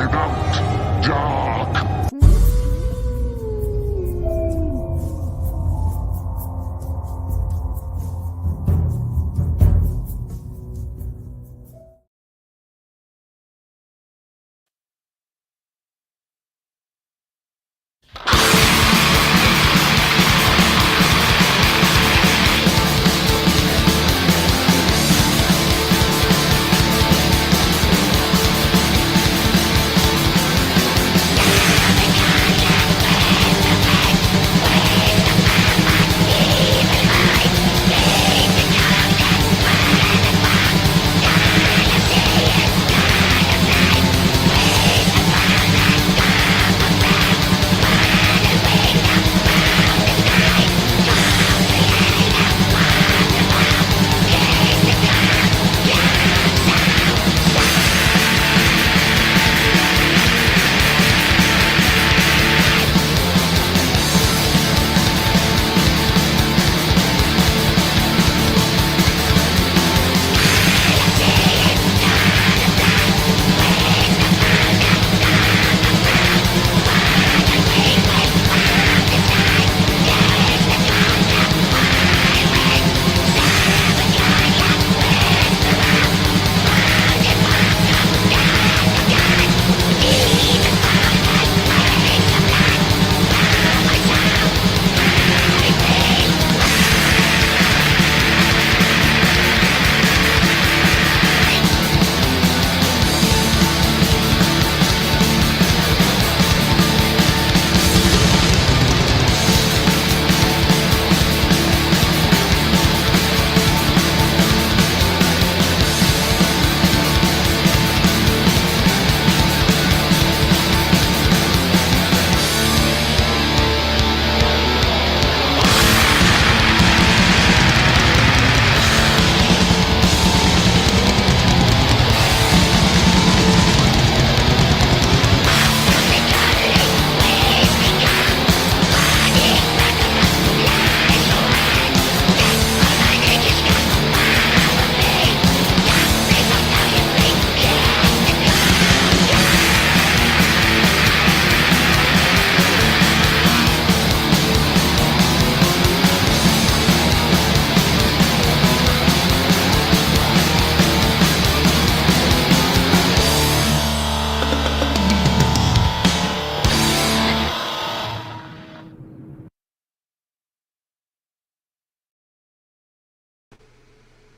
without dark.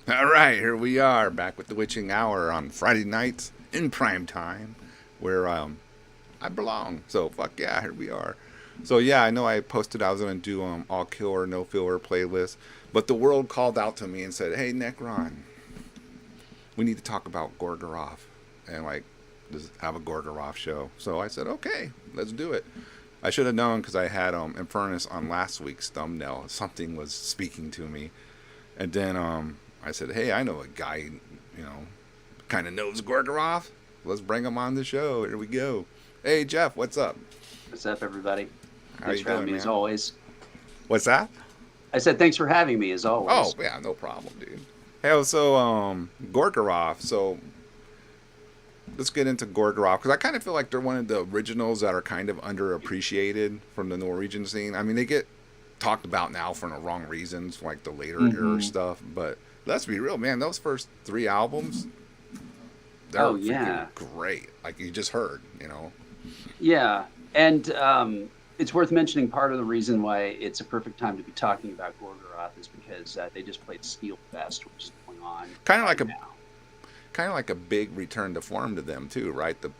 All right, here we are back with the Witching Hour on Friday nights in prime time, where I belong. So fuck yeah, here we are. So yeah, I know I posted I was gonna do all kill or no filler playlist, but the world called out to me and said, "Hey Necron, we need to talk about Gorgoroth and like just have a Gorgoroth show." So I said, "Okay, let's do it." I should have known because I had Infernus on last week's thumbnail. Something was speaking to me, and then I said, "Hey, I know a guy, kind of knows Gorgoroth. Let's bring him on the show. Here we go." Hey, Jeff, what's up? What's up, everybody? How Thanks you for having doing, me, as man? always. What's that? I said thanks for having me, as Oh, always. yeah, no problem, dude. Hey, so Gorgoroth. So let's get into Gorgoroth because I kind of feel like they're one of the originals that are kind of underappreciated from the Norwegian scene. I mean, they get talked about now for the wrong reasons, like the later era Hmm. stuff. But let's be real, man. Those first 3 albums, they're Oh, freaking yeah. great. Like you just heard, Yeah. And it's worth mentioning part of the reason why it's a perfect time to be talking about Gorgoroth is because they just played Steel Fest, which is going on kind of right like a now. big return to form to them too, right? The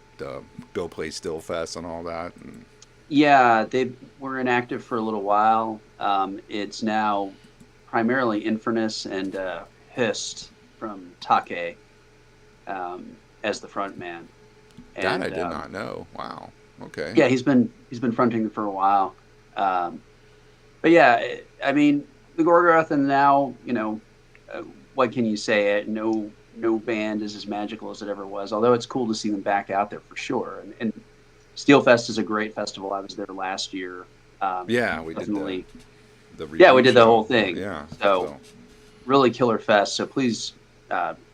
go play Stillfest and all that. And Yeah, they were inactive for a little while. It's now primarily Infernus and Hist from Take as the front man. that I And did not know. Wow. Okay. yeah, he's been fronting for a while. Um, but yeah, I mean, the Gorgoroth, and now what can you say? No band is as magical as it ever was. Although it's cool to see them back out there for sure. And Steelfest is a great festival. I was there last year. Yeah, we did Definitely. the Yeah, we review did the whole show. thing. Yeah. So So really killer fest. So please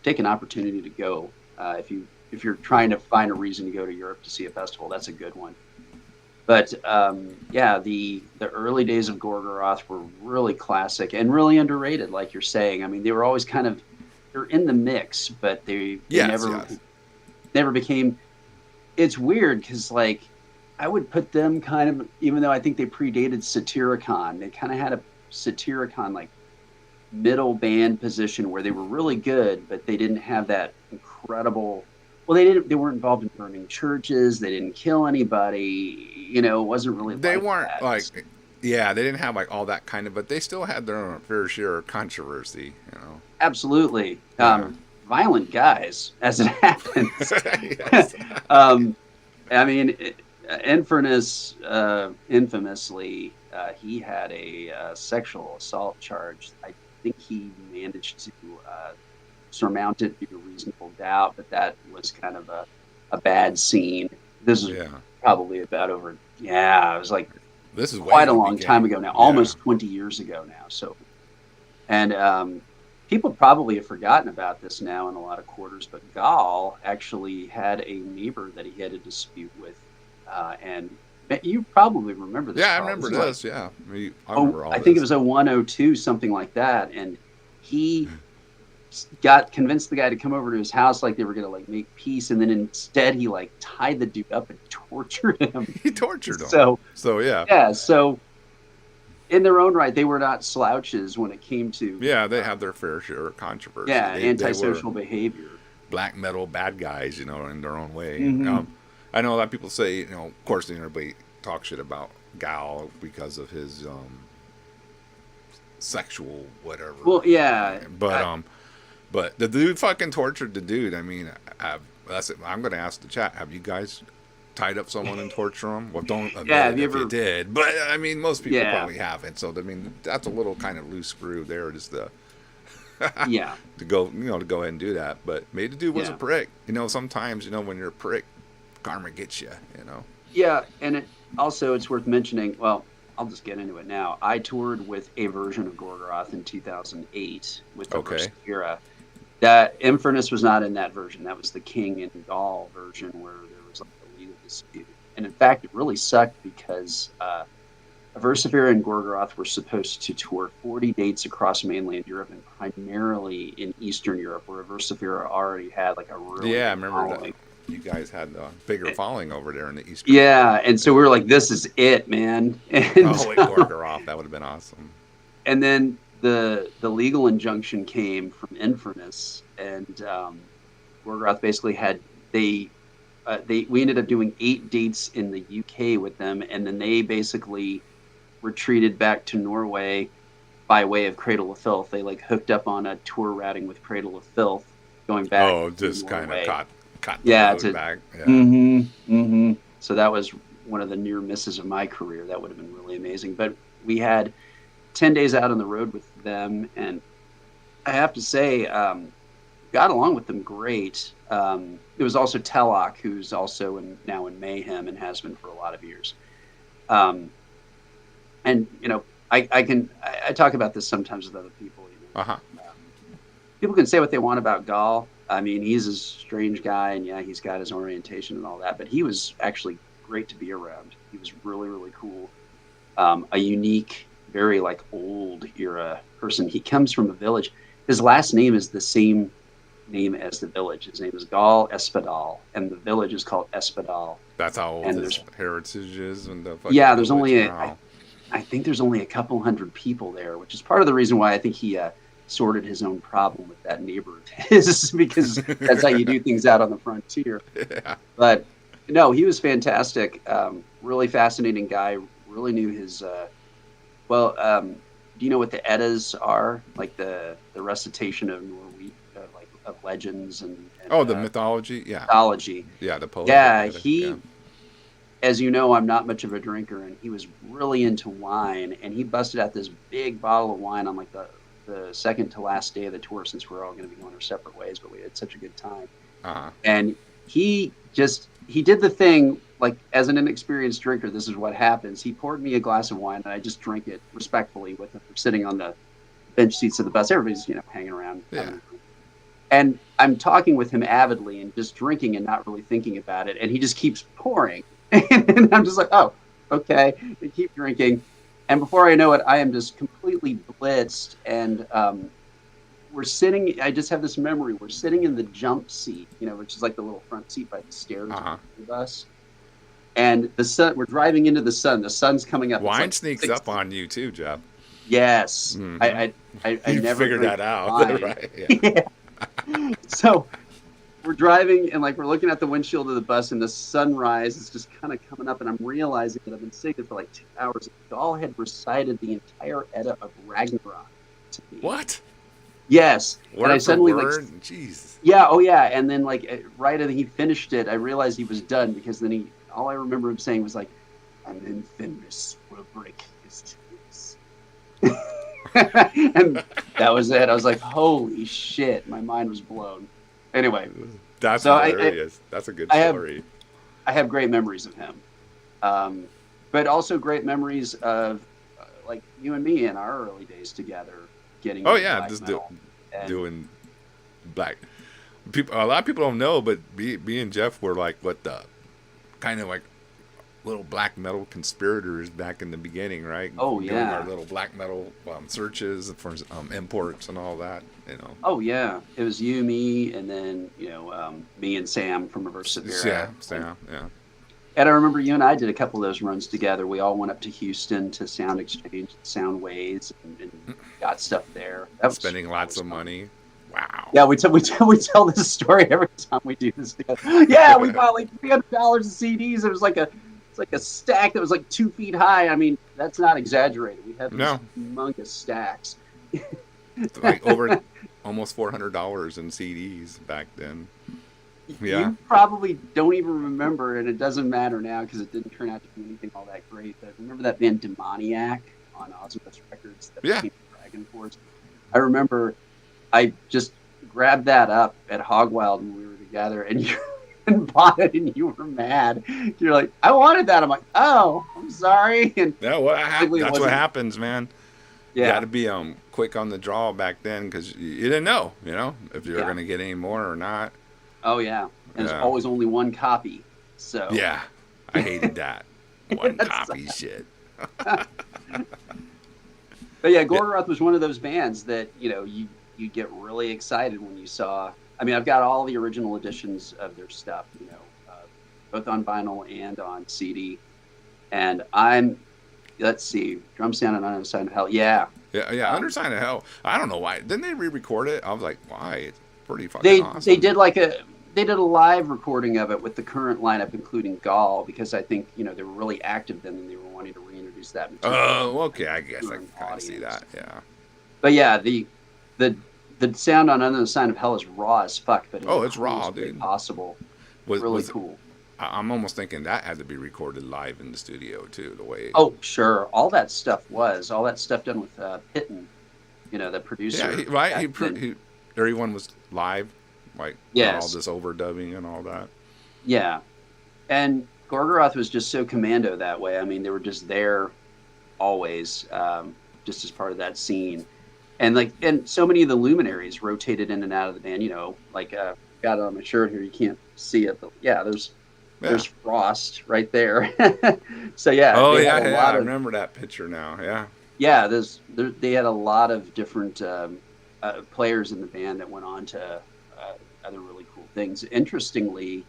take an opportunity to go if you if you're trying to find a reason to go to Europe to see a festival, that's a good one. But yeah, the early days of Gorgoroth were really classic and really underrated, like you're saying. I mean, they were always kind of they're in the mix, but they Yes, yes. never became. It's weird because like I would put them kind of, even though I think they predated Satyricon, they kind of had a Satyricon like middle band position where they were really good, but they didn't have that incredible. Well, they weren't involved in burning churches. They didn't kill anybody. You know, it wasn't really They like weren't that. like, yeah, they didn't have like all that kind of, but they still had their own fair share of controversy, you know. Absolutely. Yeah. Violent guys, as it happens. Yes. um, I mean, infamously, he had a sexual assault charge. I think he managed to surmount it due to reasonable doubt, but that was kind of a bad scene. This is Yeah. probably about over, yeah, it was like This is way quite in a the long time beginning. ago now, Yeah. almost 20 years ago now. So, and people probably have forgotten about this now in a lot of quarters, but Gall actually had a neighbor that he had a dispute with, and you probably remember this. Yeah, I Carl. remember Like, this. Yeah, I oh, remember all I think it this. was 0102, something like that, and he got convinced the guy to come over to his house like they were gonna like make peace, and then instead he like tied the dude up and tortured him. He tortured him. So Yeah. yeah, so in their own right, they were not slouches when it came to Yeah, they had their fair share of controversy. yeah, They were antisocial behavior. black metal bad guys, you know, in their own way. Mm-hmm. I know a lot of people say, you know, of course, everybody talk shit about Gal because of his sexual whatever. Well, yeah, but the dude fucking tortured the dude. I mean, I'm gonna ask the chat. Have you guys tied up someone and torture them? Well, don't admit yeah. it if you did. But I mean, most people Yeah. probably haven't. So I mean, that's a little kind of loose screw there. Just Yeah, to go ahead and do that. But maybe the dude was a Yeah. prick. You know, sometimes when you're a prick, karma gets you. You know. yeah, and it's worth mentioning. Well, I'll just get into it now. I toured with a version of Gorgoroth in 2008 with the Okay. Versifera. That Infernus was not in that version. That was the King and Gaul version where there was like a legal dispute. And in fact, it really sucked because Versifera and Gorgoroth were supposed to tour 40 dates across mainland Europe and primarily in Eastern Europe, where Versifera already had like a really Yeah, I big remember following. that. You guys had a bigger following over there in the East. Yeah, and so we were like, "This is it, man!" And Oh, wait, Gorgoroth, that would have been awesome. and then the legal injunction came from Infernus, and Gorgoroth basically had we ended up doing 8 dates in the UK with them, and then they basically retreated back to Norway by way of Cradle of Filth. They like hooked up on a tour routing with Cradle of Filth, going back. Oh, just kind of caught Yeah, the road back. Yeah. Mm-hmm. So that was one of the near misses of my career. That would have been really amazing. But we had 10 days out on the road with them, and I have to say, got along with them great. It was also Tellock, who's also now in Mayhem and has been for a lot of years. And I talk about this sometimes with other people. People can say what they want about Gall. I mean, he's a strange guy, and yeah, he's got his orientation and all that, but he was actually great to be around. He was really, really cool. A unique, very like old era person. He comes from a village. His last name is the same name as the village. His name is Gall Espadal, and the village is called Espadal. That's how old And his heritage is. And there's only I think there's only a couple hundred people there, which is part of the reason why I think he sorted his own problem with that neighbor of his, because that's how you do things out on the frontier. Yeah. But no, he was fantastic. Really fascinating guy. Really knew his. Do you know what the Eddas are? Like the recitation of Norway, like of legends and the mythology. Yeah. Mythology. Yeah, the poet. Yeah, as you know, I'm not much of a drinker, and he was really into wine, and he busted out this big bottle of wine on like the second to last day of the tour, since we're all going to be going our separate ways, but we had such a good time. Uh-huh. And he did the thing, like, as an inexperienced drinker, this is what happens. He poured me a glass of wine, and I just drank it respectfully with him, sitting on the bench seats of the bus. Everybody's, hanging around. Yeah. And I'm talking with him avidly and just drinking and not really thinking about it. And he just keeps pouring. And I'm just like, oh, okay. And keep drinking. And before I know it, I am just completely blitzed. And we're sitting, I just have this memory. We're sitting in the jump seat, which is like the little front seat by the stairs of Uh-huh. the bus. And the sun, we're driving into the sun. The sun's coming up. It's Wine like sneaks up on you too, Jeff. Yes. Mm-hmm. I You never figured drink that out, wine. right? Yeah. Yeah. So we're driving and like we're looking at the windshield of the bus and the sunrise is just kind of coming up and I'm realizing that I've been sitting there for like 2 hours. Gaul had recited the entire Edda of Ragnarok to me. What? Yes. Word and I for suddenly word? like Jeez. yeah, oh yeah. And then like right as he finished it, I realized he was done because then all I remember him saying was like, and then Fenris will break his tears. And that was it. I was like, holy shit. My mind was blown. Anyway. That's So hilarious. That's a good story. I have great memories of him. But also great memories of like you and me in our early days together getting Oh into yeah, black just metal. doing black. People, a lot of people don't know, but me and Jeff were like what the kind of like little black metal conspirators back in the beginning, right? Oh Doing yeah. our little black metal searches for imports and all that, Oh yeah. It was you, me, and then me and Sam from Reverse Severa. Yeah, Sam. Yeah. And I remember you and I did a couple of those runs together. We all went up to Houston to Sound Exchange, Soundways, and got stuff there. Spending lots of money. Wow. Yeah, we tell this story every time we do this together. Yeah, we bought like $300 of CDs. It was like a stack that was like 2 feet high. I mean, that's not exaggerated. We had these humongous stacks. Like over almost $400 in CDs back then. Yeah. You probably don't even remember, and it doesn't matter now because it didn't turn out to be anything all that great. But remember that band Demoniac on Ozymandias Records that became Dragon Force? I remember I just grabbed that up at Hogwild when we were together, and you bought it, and you were mad. You're like, I wanted that. I'm like, oh, I'm sorry. And that's what happens, man. Yeah. You got to be quick on the draw back then because you didn't know, if you were going to get any more or not. Oh yeah, and there's always only one copy. So yeah, I hated that one copy shit. But yeah, Gorgoroth was one of those bands that you get really excited when you saw. I mean, I've got all the original editions of their stuff, both on vinyl and on CD. And let's see, Drum Sound and Unknown Sign of Hell. Yeah. Under Sign of Hell. I don't know why. Didn't they re-record it? I was like, why? It's pretty fucking awesome. They did a live recording of it with the current lineup, including Gaul, because I think they were really active then and they were wanting to reintroduce that material. Oh, okay. I guess I can kind of see that. Yeah. But yeah, the sound on Unknown Sign of Hell is raw as fuck. But it's raw, dude. Possible. Really cool. I'm almost thinking that had to be recorded live in the studio too. The way. Oh sure, all that stuff done with Pitton, the producer. Yeah, right. Everyone was live. Like all this overdubbing and all that. Yeah, and Gorgoroth was just so commando that way. I mean, they were just there, always, just as part of that scene, and so many of the luminaries rotated in and out of the band. Got it on my shirt here. You can't see it, but there's Frost right there. So yeah. Oh yeah, I remember that picture now. Yeah. Yeah, they had a lot of different players in the band that went on to. Other really cool things. Interestingly,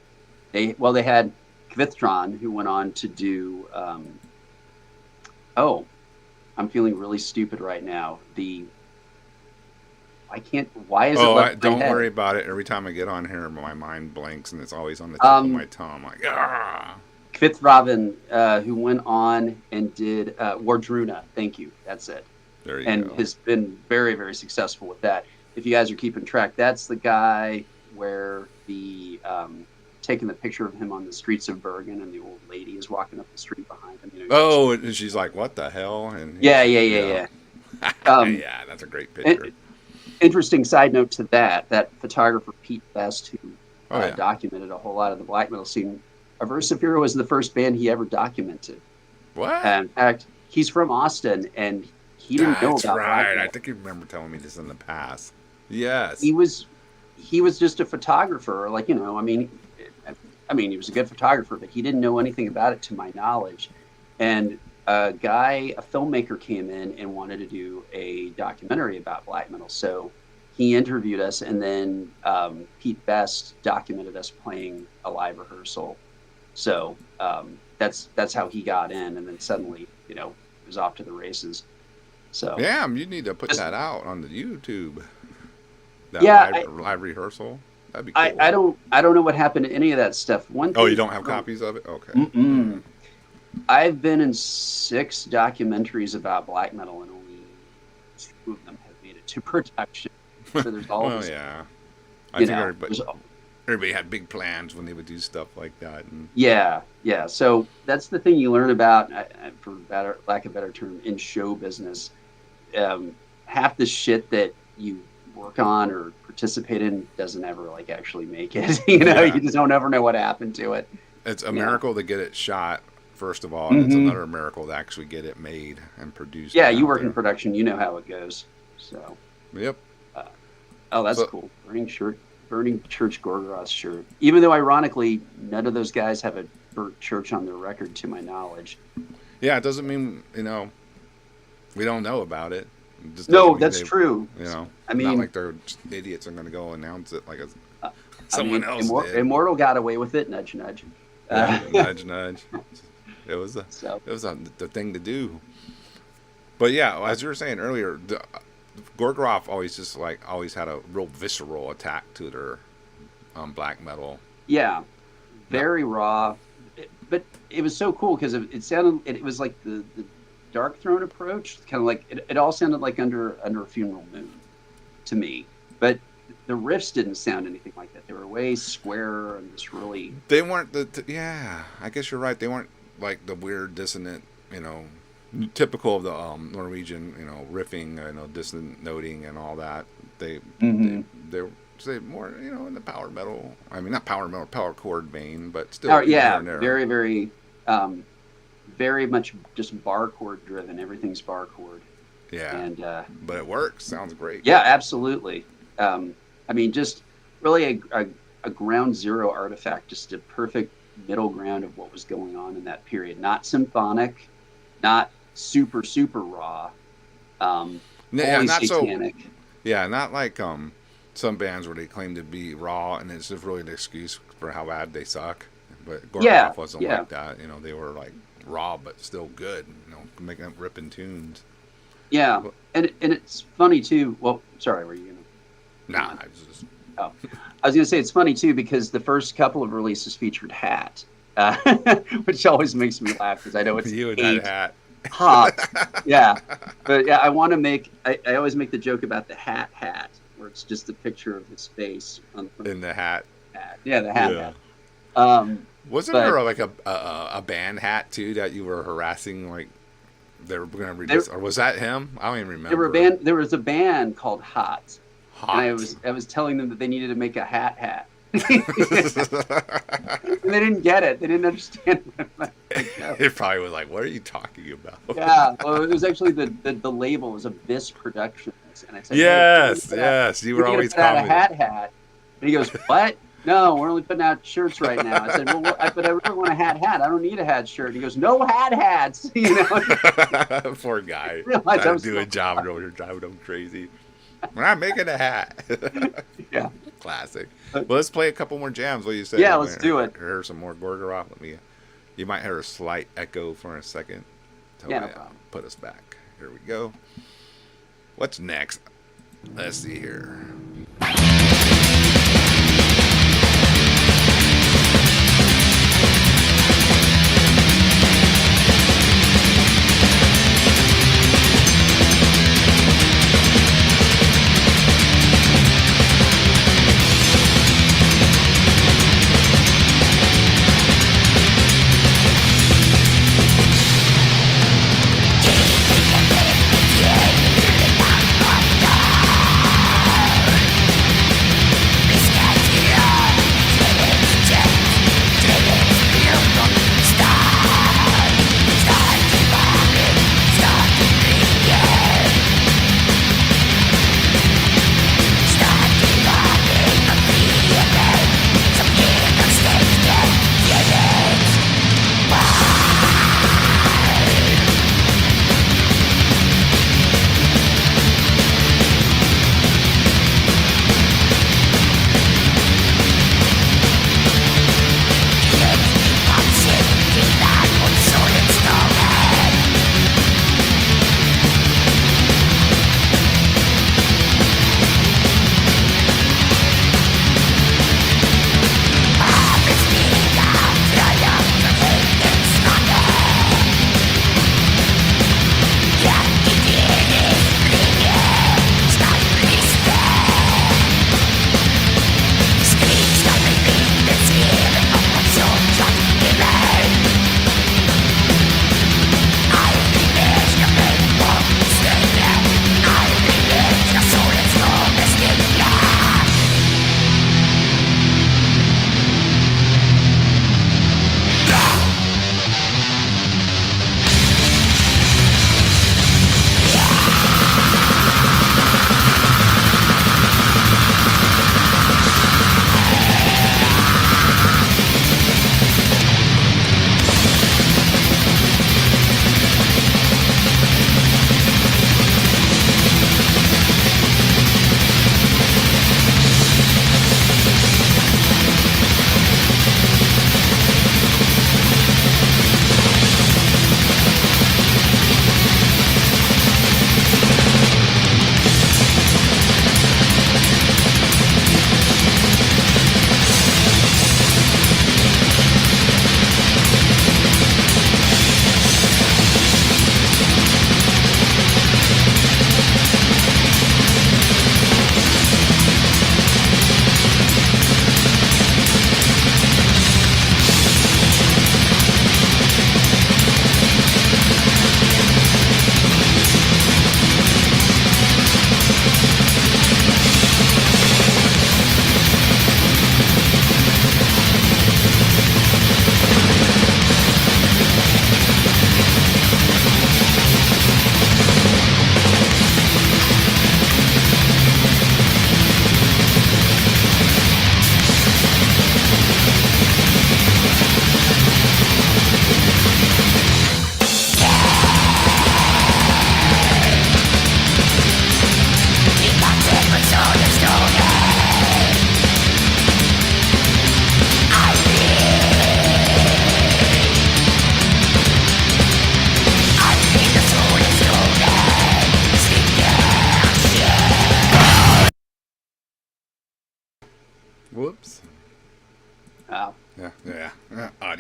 they had Kvithron, who went on to do. I'm feeling really stupid right now. Why is it? Don't worry about it. Every time I get on here, my mind blanks, and it's always on the tip of my tongue. I'm like, ah. Kvithraven, who went on and did Wardruna. Thank you. That's it. There you go. And has been very, very successful with that. If you guys are keeping track, that's the guy where the taking the picture of him on the streets of Bergen, and the old lady is walking up the street behind him. And she's like, "What the hell?" And yeah. Yeah, that's a great picture. Interesting side note to that photographer Pete Best, who documented a whole lot of the black metal scene. Aversifera was the first band he ever documented. What? In fact, he's from Austin, and he didn't know about. That's right. I think you remember telling me this in the past. Yes. He he was just a photographer. Like, I mean, he was a good photographer, but he didn't know anything about it to my knowledge. And a filmmaker came in and wanted to do a documentary about black metal. So he interviewed us, and then Pete Best documented us playing a live rehearsal. So that's how he got in, and then suddenly, it was off to the races. So yeah, you need to put that out on the YouTube. That live rehearsal. That'd be cool. I don't know what happened to any of that stuff. You don't have copies of it? Okay. Mm-mm. I've been in 6 documentaries about black metal, and only 2 of them have made it to production. So there's all well, this, yeah. I think everybody had big plans when they would do stuff like that. And... Yeah. So that's the thing you learn about, for lack of a better term, in show business. Half the shit that you work on or participate in doesn't ever actually make it. You just don't ever know what happened to it. It's a miracle to get it shot, first of all, and it's another miracle to actually get it made and produced. Yeah, you work in production, you know how it goes. So. Yep. That's cool. Burning Church Gorgoroth shirt. Even though, ironically, none of those guys have a burnt church on their record, to my knowledge. Yeah, it doesn't mean we don't know about it. No, that's true. I mean, not like they're idiots and going to go announce it like someone else did. Immortal got away with it. Nudge, nudge. Nudge, nudge. It was the thing to do. But yeah, as you were saying earlier, Gorgoroth always had a real visceral attack to their black metal. Yeah, very raw, but it was so cool because it was like the Dark Throne approach, kind of like it all sounded like under a funeral moon to me, but the riffs didn't sound anything like that. They were way squarer and just really. They weren't I guess you're right. They weren't like the weird dissonant, typical of the Norwegian, riffing, dissonant noting and all that. They more, in the power metal. I mean, not power metal, power chord vein, but still. Very, very, very much just bar chord driven. Everything's bar chord. Yeah. And but it works. Sounds great. Yeah, absolutely. I mean, just really a ground zero artifact, just a perfect middle ground of what was going on in that period. Not symphonic, not super raw. Not satanic. Not like some bands where they claim to be raw and it's just really an excuse for how bad they suck. But Gorgoroth wasn't like that. They were like raw but still good. Making up ripping tunes. Yeah, and it's funny too. Well, sorry, were you gonna? Nah, I was just. Oh, I was gonna say it's funny too because the first couple of releases featured Hat, which always makes me laugh because I know it's you and that hat. Hot, yeah, but yeah, I want to make. I always make the joke about the hat, where it's just a picture of his face on in the hat. Yeah, the hat. Wasn't there like a band hat too that you were harassing like? They were going to release, or was that him? I don't even remember. There was a band called Hot. And I was telling them that they needed to make a hat. And they didn't get it. They didn't understand. It probably was like, "What are you talking about?" Yeah, well, it was actually the label was Abyss Productions, and I said, "Yes, you were always commenting." A hat, and he goes, "What? No, we're only putting out shirts right now." I said, "Well, but I really want a hat. I don't need a hat shirt." And he goes, "No hats." Poor guy. Trying to do a job and over here driving him crazy. We're not making a hat. Yeah. Classic. Well, let's play a couple more jams. What do you say? Yeah, let's do it. Hear some more Gorgoroth. You might hear a slight echo for a second. No problem. Put us back. Here we go. What's next? Let's see here.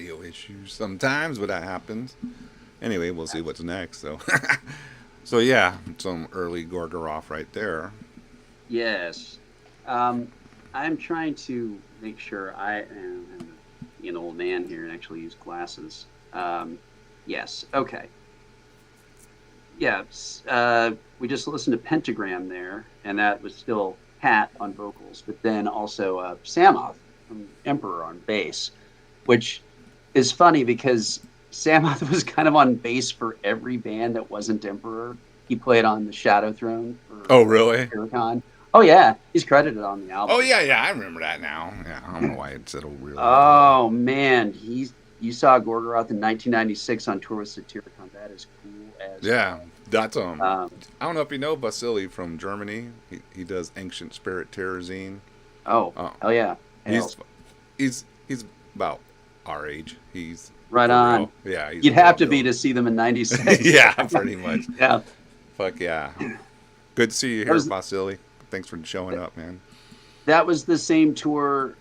audio issues sometimes, but that happens. Anyway, we'll see what's next. So, so yeah, some early Gorgoroth right there. Yes. I'm trying to make sure I am an old man here and actually use glasses. Yes. Okay. Yeah. We just listened to Pentagram there, and that was still Pat on vocals, but then also Samoth from Emperor on bass, which is funny because Samoth was kind of on bass for every band that wasn't Emperor. He played on the Shadow Throne for Oh, really? Satyricon. Oh yeah, he's credited on the Oh, album. yeah, yeah. I remember that now. Yeah, I don't know why it said oh, really. Oh man, you saw Gorgoroth in 1996 on tour with Satyricon. That is cool as Yeah, hell. that's Um, I don't know if you know Vasily from Germany. He does Ancient Spirit Terrazine. oh Uh, hell yeah, hell he's he's about our age. He's right for on. real. Yeah, he's You'd a real have to be deal. to see them in '96. Yeah, pretty much. Yeah, Fuck yeah. Good to see you that here, was Vasily. Thanks for showing up, man. that was the same tour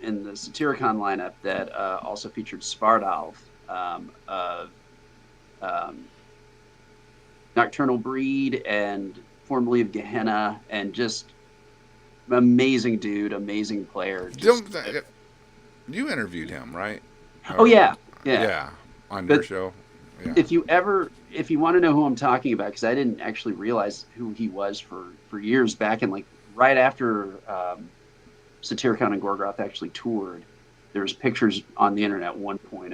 in the Satyricon lineup that also featured Svardalf of um, Nocturnal Breed and formerly of Gehenna, and just amazing dude, amazing player. Just You interviewed him, right? oh Or, yeah, yeah. yeah, on your But show. Yeah. if you want to know who I'm talking about, because I didn't actually realize who he was for years back, and like right after Satyricon and Gorgoroth actually toured, there was pictures on the internet 1.0,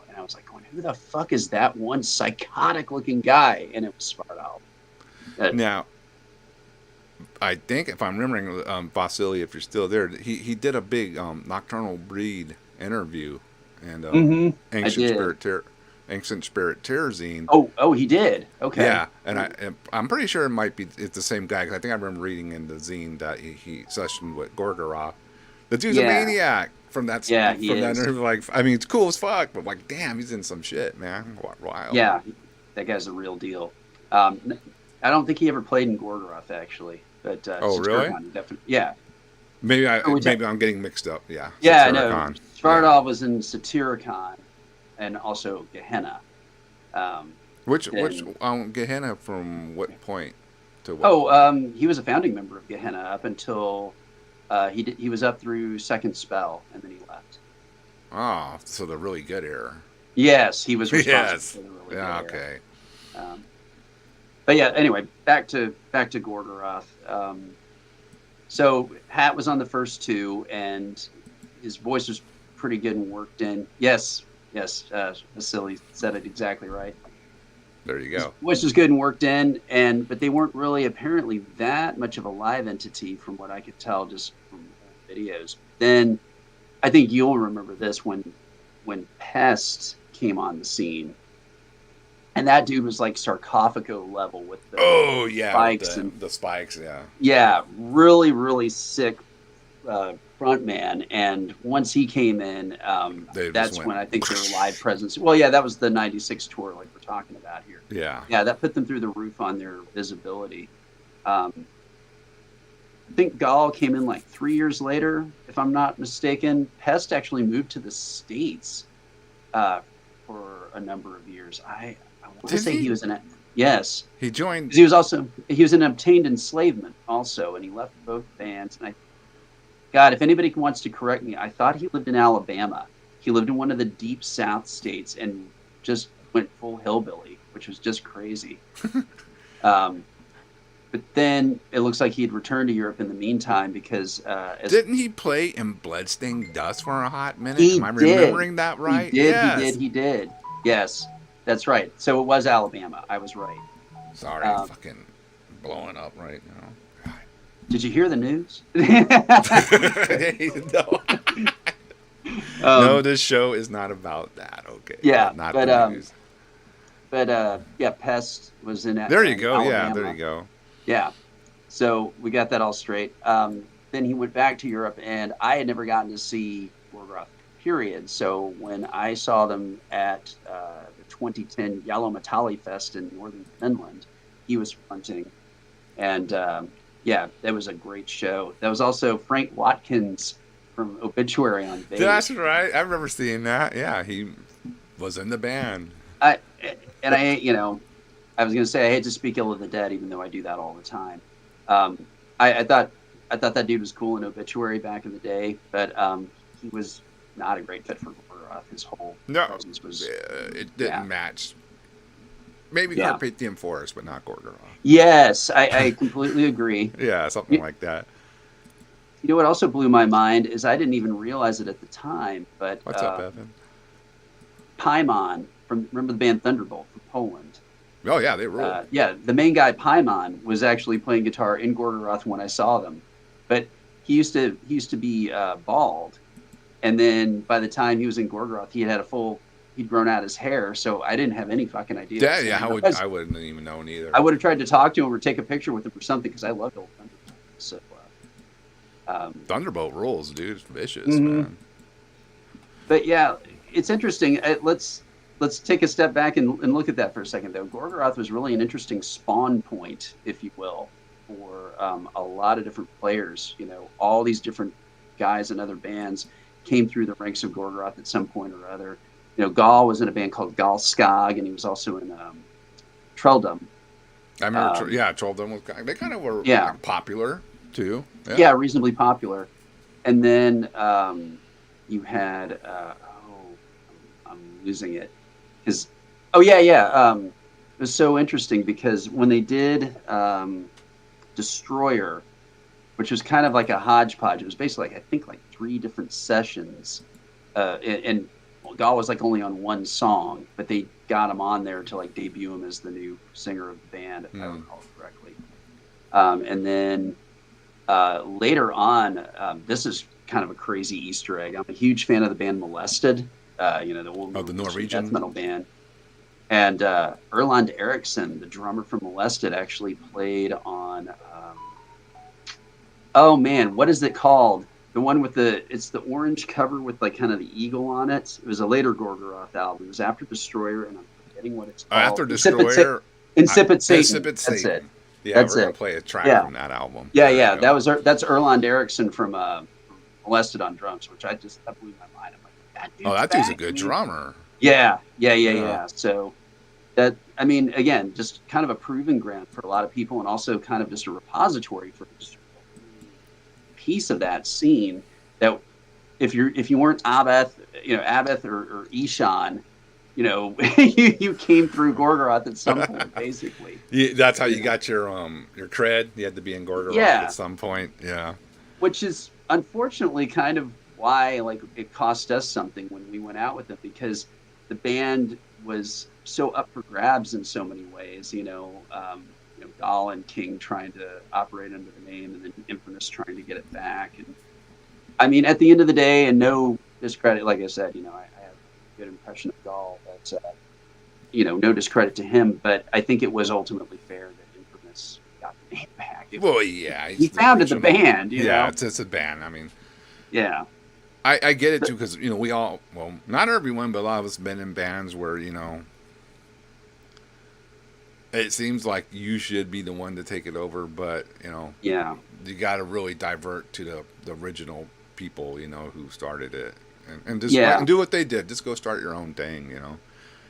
and I was like, going, who the fuck is that one psychotic looking guy? And it was Svardal. Now, I think if I'm remembering, Vasily, if you're still there, he did a big Nocturnal Breed interview and I Ancient did. Spirit Ancient Spirit Terrazine. Oh, he did. Okay. Yeah, and I'm pretty sure it's the same guy, 'cause I think I remember reading in the zine that he sessioned with Gorgoroth. The dude's a Yeah. maniac Yeah, he from that is. interview. Like, I mean, it's cool as fuck, but like, damn, he's in some shit, man. Wild. Yeah, that guy's a real deal. I don't think he ever played in Gorgoroth actually, but Oh, really? Satyricon definitely. Yeah. Maybe I'm getting mixed up. Yeah, Yeah, no. Satyricon. Yeah. Svardal was in Satyricon and also Gehenna. Um, Which and Gehenna from what point to what oh, point? he was a founding member of Gehenna up until he was up through Second Spell, and then he left. Oh, so the really good era. Yes, he was responsible Yes. for the really Yeah. good era. Okay. Um, but yeah, anyway, back to Gorgoroth. So Hat was on the first two, and his voice was pretty good and worked in. Yes, Vasily said it exactly right. There you His go. voice was good and worked in, but they weren't really apparently that much of a live entity from what I could tell just from videos. Then I think you'll remember this when Pest came on the scene, and that dude was like Sarcophago level with the Oh yeah, with spikes and the spikes. Yeah. yeah, really really sick front man. And once he came in, They just that's went. when I think their live presence. Well, yeah, that was the '96 tour, like we're talking about here. Yeah. Yeah, that put them through the roof on their visibility. I think Gall came in like 3 years later, if I'm not mistaken. Pest actually moved to the States for a number of years. I want to Did say he? he was in it. Yes, He joined. 'cause he was in obtained enslavement also, and he left both bands. And God, if anybody wants to correct me, I thought he lived in Alabama. He lived in one of the deep South states and just went full hillbilly, which was just crazy. But then it looks like he had returned to Europe in the meantime because Didn't he play in Bloodstained Dust for a hot minute? he Am I did, remembering that right? Yes. he did. Yes, that's right. So it was Alabama. I was right. Sorry, Um, fucking blowing up right now. Did you hear the news? No. No, this show is not about that. Okay. Yeah, Not but the news. yeah, Pest was in. There you go. Alabama. Yeah, there you go. Yeah. So we got that all straight. Then he went back to Europe, and I had never gotten to see Gorgoroth, period. So when I saw them at the 2010 Yellow Metalli Fest in northern Finland, he was fronting. And yeah, that was a great show. That was also Frank Watkins' from Obituary on bass. That's right. I remember seeing that. Yeah, he was in the band. I and I I was gonna say I hate to speak ill of the dead, even though I do that all the time. Um, I thought that dude was cool in Obituary back in the day, but he was not a great fit for Gorgoroth. His whole No, presence was it didn't match. Maybe yeah. Carpathian Forest, but not Gorgoroth. Yes, I completely agree. Yeah, something like that. You know what also blew my mind is I didn't even realize it at the time, but What's up, Evan? Paimon remember the band Thunderbolt from Poland. Oh yeah, they rule. Yeah, the main guy Paimon was actually playing guitar in Gorgoroth when I saw them, but he used to be bald, and then by the time he was in Gorgoroth, he'd grown out his hair, so I didn't have any fucking idea. Yeah, I wouldn't even know either. I would have tried to talk to him or take a picture with him or something because I loved old Thunderbolt. So Thunderbolt rules, dude. It's vicious, mm-hmm. man. But yeah, it's interesting. Let's take a step back and look at that for a second, though. Gorgoroth was really an interesting spawn point, if you will, for a lot of different players. All these different guys and other bands came through the ranks of Gorgoroth at some point or other. Gall was in a band called Gall Skog, and he was also in Trelldom. I remember, Trelldom was. They kind of were popular too. Yeah, reasonably popular. And then you had I'm losing it because it was so interesting because when they did Destroyer, which was kind of like a hodgepodge, it was basically I think 3 different sessions, and Gall was only on one song, but they got him on there to debut him as the new singer of the band, if I recall correctly. And then later on, this is kind of a crazy Easter egg. I'm a huge fan of the band Molested, the old the Norwegian death metal band. And Erland Eriksson, the drummer from Molested, actually played on. What is it called? The one with it's the orange cover with kind of the eagle on it. It was a later Gorgoroth album. It was after Destroyer, and I'm forgetting what it's called. After Destroyer, Insipid Satan. Insipid Satan. That's it. Yeah, we're gonna play a track from that album. Yeah. That's Erland Eriksson from Molested on drums, which that blew my mind. I'm like, that dude's a good drummer. Yeah. So that, again, just kind of a proving ground for a lot of people, and also kind of just a repository for just a piece of that scene that if you weren't Abeth or Ishan, you came through Gorgoroth at some point, basically. Yeah, that's how you got your cred. You had to be in Gorgoroth at some point. Yeah. Which is unfortunately kind of why it cost us something when we went out with it, because the band was so up for grabs in so many ways. Gall and King trying to operate under the name, and then Infamous trying to get it back. And at the end of the day, and no discredit, like I said, I have a good impression of Gall, but no discredit to him. But I think it was ultimately fair that Infamous got the name back. He founded the band. It's a band. Yeah. I get it too, because we all, well, not everyone, but a lot of us have been in bands where it seems like you should be the one to take it over, but you got to really divert to the original people who started it, and just and do what they did. Just go start your own thing,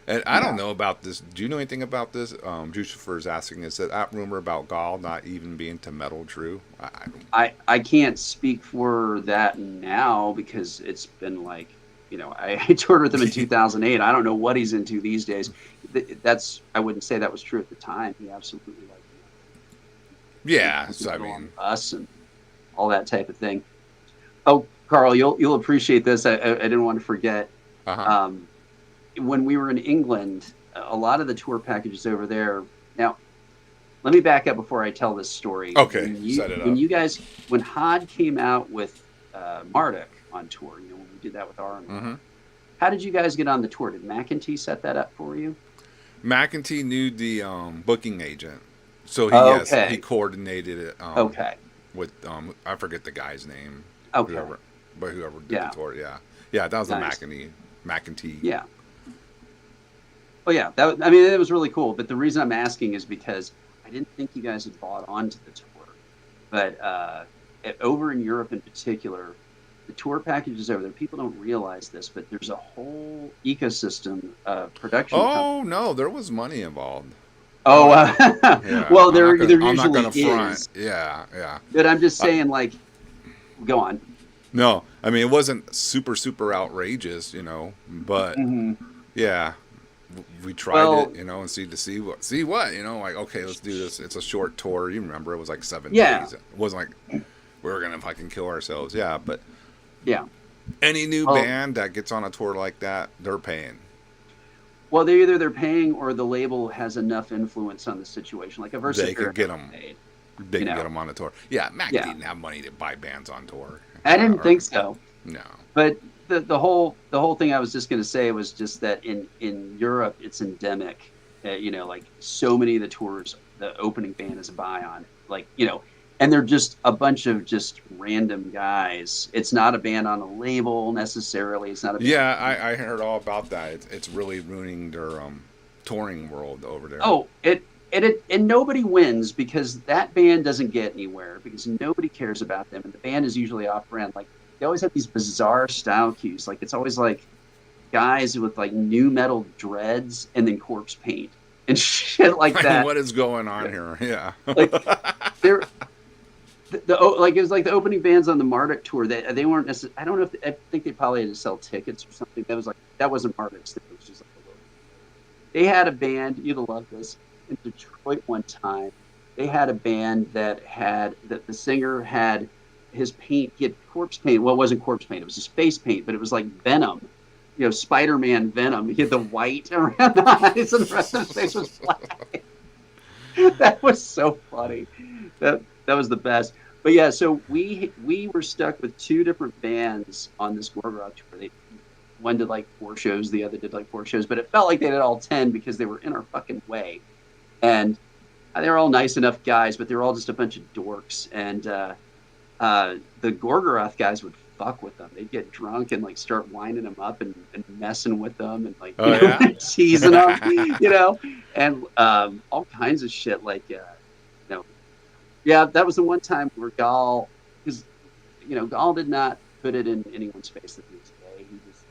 And I don't know about this. Do you know anything about this? Jucifer is asking, is that rumor about Gall not even being to metal true? I can't speak for that now, because it's been I toured with him in 2008. I don't know what he's into these days. I wouldn't say that was true at the time. He absolutely us and all that type of thing. Oh, Carl, you'll appreciate this. I didn't want to forget. Uh-huh. When we were in England, a lot of the tour packages over there. Now, let me back up before I tell this story. Okay, set it up. When Hod came out with Marduk on tour, when we did that with Armin, mm-hmm. How did you guys get on the tour? Did McEntee set that up for you? McEntee knew the booking agent, so he coordinated it. With I forget the guy's name. Okay. Whoever did the tour, that was nice. McEntee. Yeah. Well, yeah, it was really cool. But the reason I'm asking is because I didn't think you guys had bought onto the tour, but over in Europe in particular, the tour packages over there. People don't realize this, but there's a whole ecosystem of production companies. Oh no, there was money involved. Oh, Yeah, well, there I'm not usually gonna front. is, Yeah, yeah. but I'm just Uh, saying, like, go on. no, I mean it wasn't super outrageous, but Hmm. yeah, we tried it, Well, and see what, like okay, let's do this. It's a short tour. You remember it was like seven yeah, days. It wasn't like we were gonna fucking kill ourselves. Yeah, but yeah. any new Well, band that gets on a tour like that, they're paying. well, they're paying or the label has enough influence on the situation. Like a They Versapir could get never them. paid, They you can get know. them on a tour. Yeah, Mac Yeah, didn't have money to buy bands on tour. I didn't Or think so. no. But the whole thing I was just going to say was just that in Europe it's endemic. Like so many of the tours, the opening band is a Bion. Like and they're just a bunch of just random guys. It's not a band on a label necessarily. It's not a band. Yeah, I heard all about that. It's really ruining their touring world over there. Oh, and nobody wins because that band doesn't get anywhere because nobody cares about them, and the band is usually off brand. Like they always have these bizarre style cues. Like it's always like guys with like new metal dreads and then corpse paint and shit like Like, that. what is going on here? Yeah. Like they're like it was like the opening bands on the Marduk tour. They weren't necessarily. I don't know if I think they probably had to sell tickets or something. That wasn't Marduk's thing. It was just like a little. They had a band. You'd love this in Detroit one time. They had a band that the singer had his paint. He had corpse paint. Well, it wasn't corpse paint. It was his face paint, but it was like Venom. Spider-Man Venom. He had the white around the eyes, and the rest of his face was black. That was so funny. That was the best. But yeah, so we were stuck with two different bands on this Gorgoroth tour. One did like 4 shows, the other did like 4 shows, but it felt like they did all 10 because they were in our fucking way. And they were all nice enough guys, but they were all just a bunch of dorks. And the Gorgoroth guys would fuck with them. They'd get drunk and like start winding them up and messing with them and like Oh yeah. teasing them, and all kinds of shit. Like, yeah, that was the one time where Gall, because Gall did not put it in anyone's face that he was gay. It's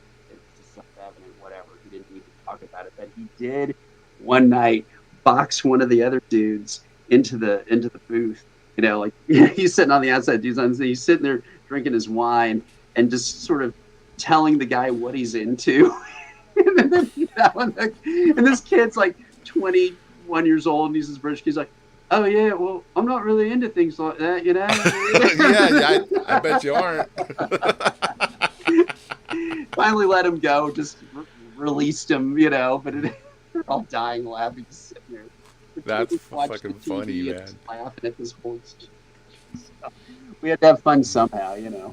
just self-evident, whatever. He didn't need to talk about it, but he did one night box one of the other dudes into the booth. Like he's sitting on the outside, he's sitting there drinking his wine and just sort of telling the guy what he's into. and this kid's like 21 years old and he's this British kid. He's like, oh yeah, well, I'm not really into things like that, Yeah, I bet you aren't. Finally let him go, just released him, but they're all dying laughing, just sitting there. That's fucking funny, man. Laughing at this whole stuff. We had to have fun somehow, Yeah,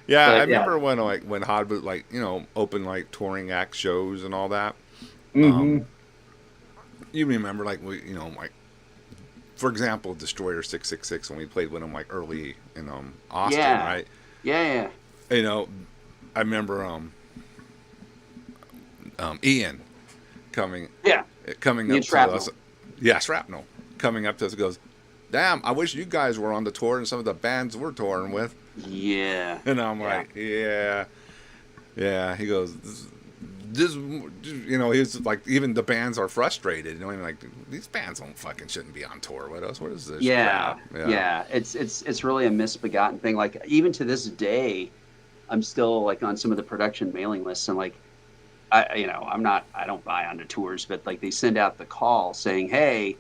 But, I remember when Hod would open like touring act shows and all that. Mm-hmm. You remember like for example, Destroyer 666 when we played with them like early in Austin, Yeah. right? Yeah. I remember Ian coming Yeah. coming Ian up to Shrapnel. us. Yeah, Shrapnel coming up to us and goes, "Damn, I wish you guys were on the tour and some of the bands we're touring with." Yeah. And I'm Yeah. like, yeah. He goes, this, he's like, even the bands are frustrated. Like these bands shouldn't be on tour with us. What is this? Yeah. crap? Yeah. It's really a misbegotten thing. Like even to this day, I'm still like on some of the production mailing lists and like I don't buy onto tours, but like they send out the call saying, hey,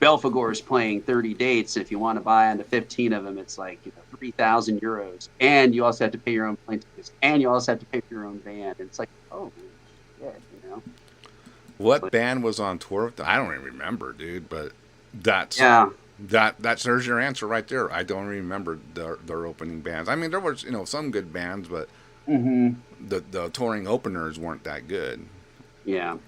Belphegor is playing 30 dates. And if you want to buy onto 15 of them, it's like 3,000 euros. And you also have to pay your own plane tickets. And you also have to pay for your own band. And it's like, oh, shit, What band was on tour with them? I don't even remember, dude. But that's Yeah. there's your answer right there. I don't remember their opening bands. I mean, there was some good bands, but Mm-hmm. the touring openers weren't that good. Yeah.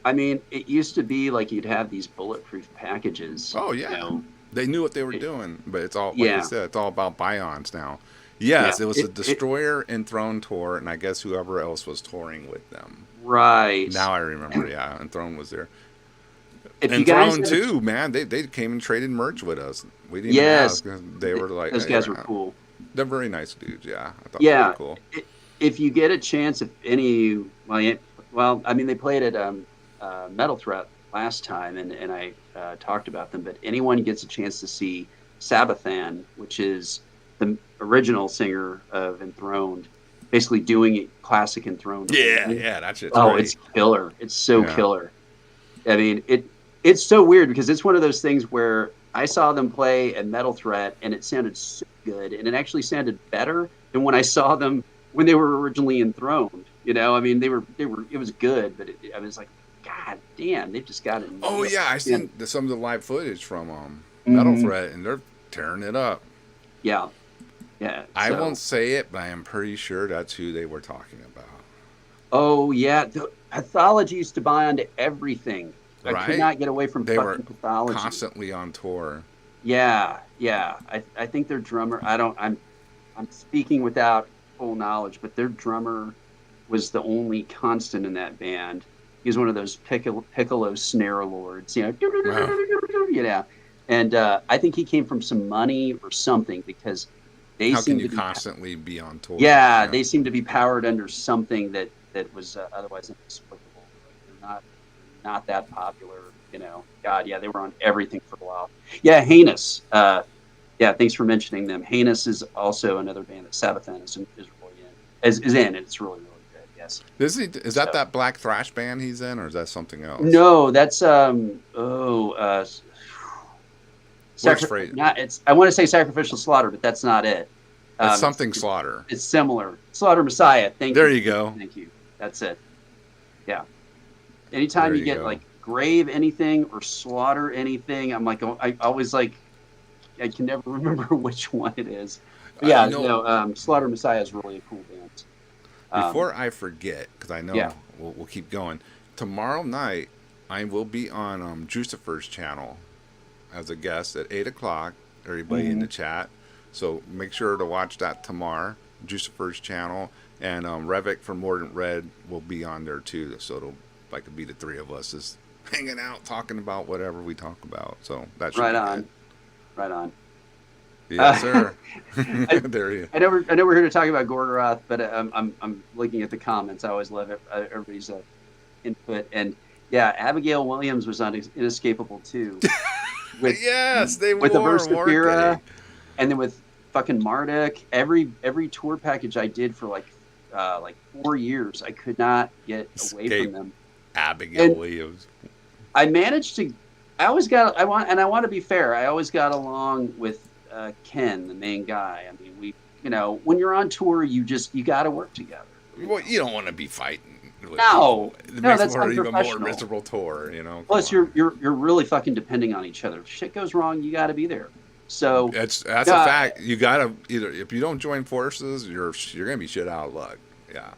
I mean, it used to be like you'd have these bulletproof packages. Oh yeah, they knew what they were doing, but it's all like Yeah. you said, it's all about Bions now. Yes, Yeah. it was a Destroyer Enthroned tour, and I guess whoever else was touring with them. Right. Now I remember, yeah, Enthroned was there. If you guys Enthroned had a- too, man. They came and traded merch with us. We didn't Yes. even ask. They were like, Those hey, guys were cool. They're very nice dudes. Yeah, I thought they were Yeah, cool. if you get a chance, if any, well, I mean, they played at Metal Threat last time, and I talked about them. But anyone gets a chance to see Sabathan, which is the original singer of Enthroned, basically doing classic Enthroned Yeah, arrangement. yeah, that shit's Oh, great. it's killer! It's so Yeah. killer. I mean, it's so weird because it's one of those things where I saw them play at Metal Threat and it sounded so good, and it actually sounded better than when I saw them when they were originally enthroned. I mean, they were it was good, but I was like, God damn, they've just got it Oh nailed. yeah, I Yeah. seen some of the live footage from Metal Hmm. Threat, and they're tearing it up. Yeah, yeah. I won't So, say it, but I am pretty sure that's who they were talking about. oh yeah, the pathology used to buy onto everything. I could Right? not get away from They were fucking pathology. constantly on tour. Yeah, yeah. I think their drummer. I don't. I'm speaking without full knowledge, but their drummer was the only constant in that band. He was one of those piccolo snare lords, Wow. you know. And I think he came from some money or something because they How can seem you to be, constantly be on tour? yeah, Yeah. they seem to be powered under something that was otherwise inexplicable. Like they're not that popular, God, yeah, they were on everything for a while. Yeah, Heinous. Yeah, thanks for mentioning them. Heinous is also another band that Sabathan is really is in, and it's really really good. Yes. Is that So that black thrash band he's in, or is that something else? no, that's Works for not it's. I want to say Sacrificial Slaughter, but that's not it. it's Um, it's something Slaughter. it's similar. Slaughter Messiah. Thank There you, you go. thank you. That's it. Yeah. Anytime There you you get go. like Grave anything or Slaughter anything, I'm like, oh, I always like I can never remember which one it is. But You yeah, know, no, Slaughter Messiah is really a cool band. Um, before I forget, because I yeah. know we'll keep going. Tomorrow night, I will be on Jucifer's channel as a guest at 8 o'clock. Everybody in Hmm. the chat, so make sure to watch that tomorrow. Jucifer's channel, and Revik from Mordant Red will be on there too. So it'll like be the three of us just hanging out, talking about whatever we talk about. So that should Right be good. on, right on. Yes, Uh, sir. I, There you. I know we're here to talk about Gorgoroth, but I'm looking at the comments. I always love it, everybody's input, and yeah, Abigail Williams was on Inescapable too, with Yes, they with were, Aversa weren't Fira, they? and then with fucking Marduk. Every tour package I did for like 4 years, I could not get away from Escape them, Abigail and Williams. I managed to. I want to be fair. I always got along with Ken, the main guy. I mean, when you're on tour, you got to work together. Well, you don't want to be fighting with people. No, It no, makes that's for an even more unprofessional. miserable tour. Come Plus, on. you're really fucking depending on each other. If shit goes wrong, you got to be there. So, That's a yeah, fact. You gotta either if you don't join forces, you're gonna be shit out of luck. Yeah.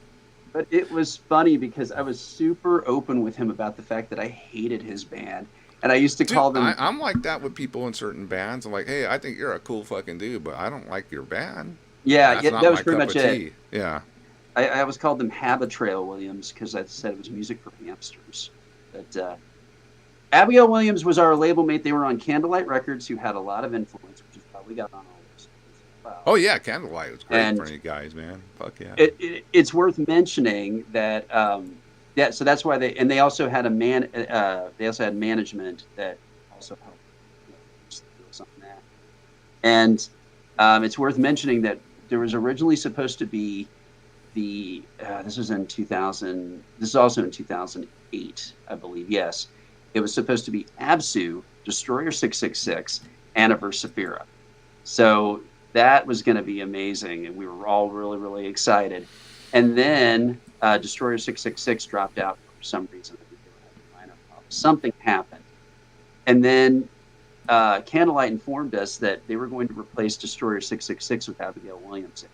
but it was funny because I was super open with him about the fact that I hated his band, and I used to Dude, call them. I'm like that with people in certain bands. I'm like, hey, I think you're a cool fucking dude, but I don't like your band. Yeah, That's yeah, not that was my pretty cup much of it. tea. Yeah. I always called them Habitrail Williams because I said it was music for hamsters. But Abigail Williams was our label mate. They were on Candlelight Records, who had a lot of influence, which is how we got on all those things as well. Oh yeah, Candlelight was great for And you guys, man. Fuck yeah. it's worth mentioning that yeah, so that's why they also had they also had management that also helped us on that. And it's worth mentioning that there was originally supposed to be this was in 2000. This is also in 2008, I believe. Yes, it was supposed to be Absu, Destroyer 666, and Aversa. So that was going to be amazing, and we were all really really excited. And then Destroyer 666 dropped out for some reason. I think they were having minor problems. Something happened, and then Candlelight informed us that they were going to replace Destroyer 666 with Abigail Williams.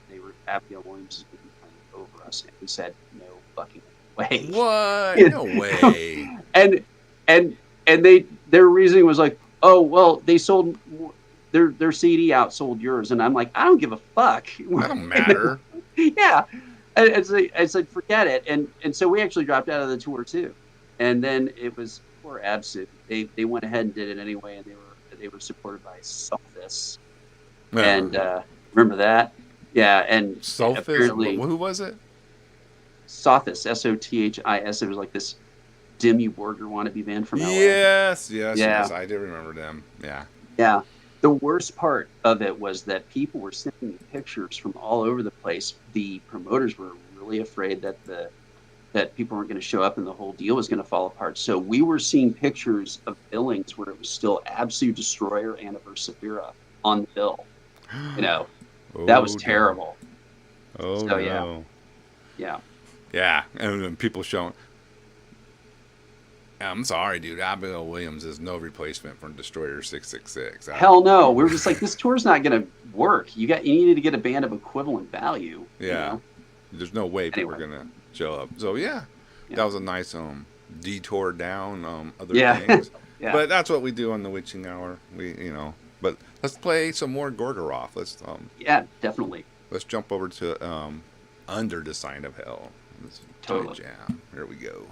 Abigail Williams is going to be playing over us, and we said no fucking way. What? No way. and and and their reasoning was like, oh well, they sold their CD outsold yours, and I'm like, I don't give a fuck. That don't matter. Yeah, it's like forget it, and so we actually dropped out of the tour too, and then it was poor Absu. They went ahead and did it anyway, and they were supported by Sophis, and remember that. Yeah, and Sophis? apparently Who was it? Sothis, Sothis. It was like this Demi Borger wannabe band from LA. Yes, yes, Yeah, yes. I do remember them. Yeah. yeah. The worst part of it was that people were sending me pictures from all over the place. The promoters were really afraid that people weren't going to show up and the whole deal was going to fall apart. So we were seeing pictures of billings where it was still Absolute Destroyer and Aversifera on the bill. You know, that was Oh, terrible. oh So yeah, no. yeah. Yeah, and then people showing. I'm sorry, dude. Abigail Williams is no replacement for Destroyer 666. Hell no. We were just like, this tour's not going to work. You needed to get a band of equivalent value. Yeah. You know? There's no way people Anyway. are gonna show up. So yeah, Yeah. that was a nice detour down other Yeah. things. Yeah. But that's what we do on the witching hour. But let's play some more Gorgoroth. Yeah, definitely. Let's jump over to Under the Sign of Hell. Let's Totally. jam. Here we go.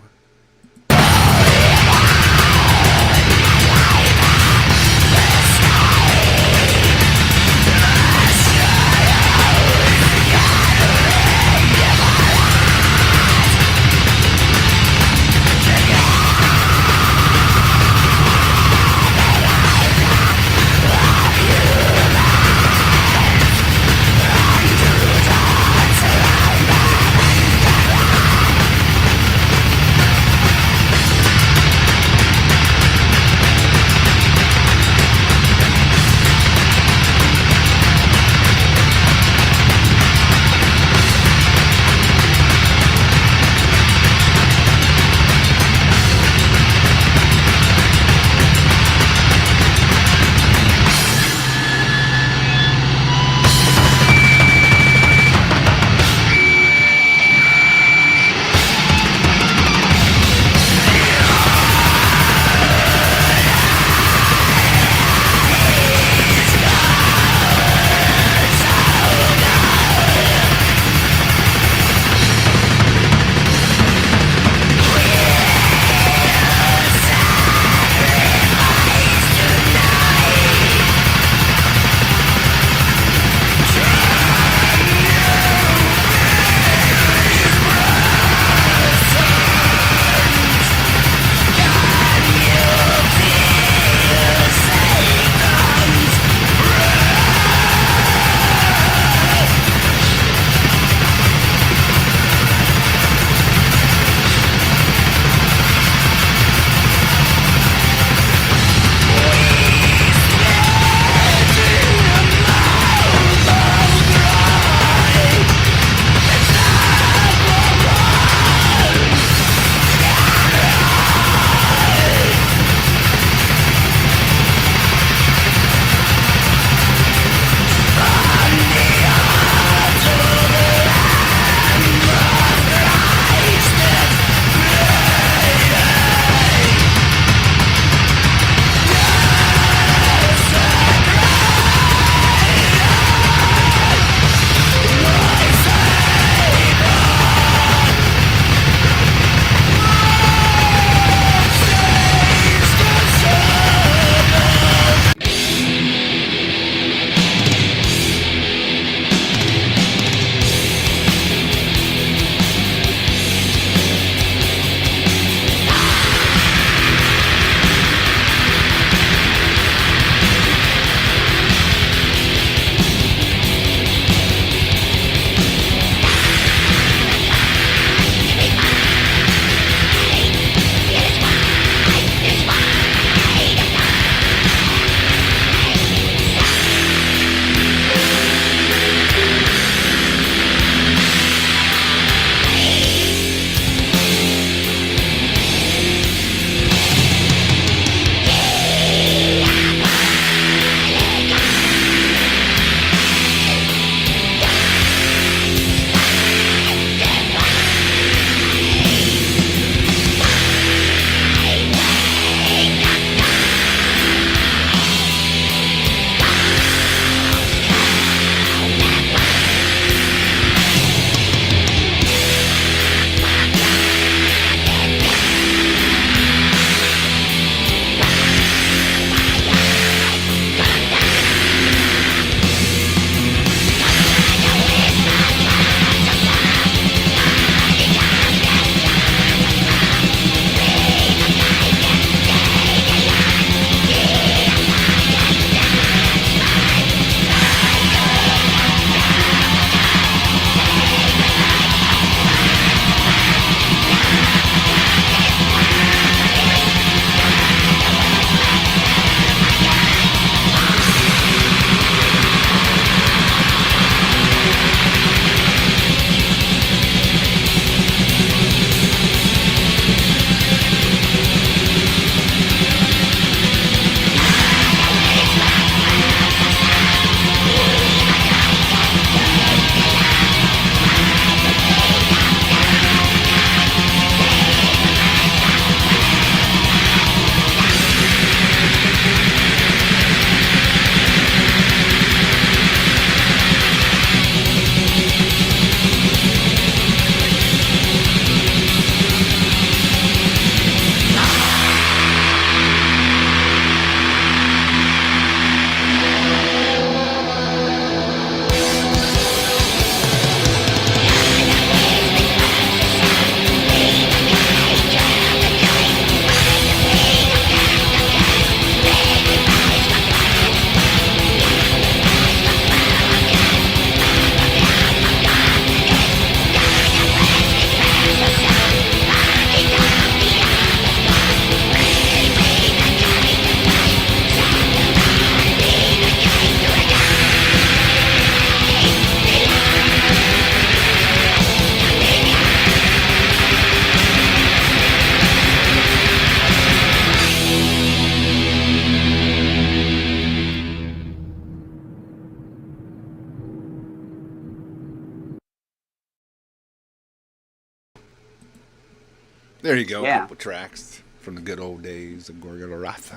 There you go. A Yeah. couple tracks from the good old days of Gorgoroth.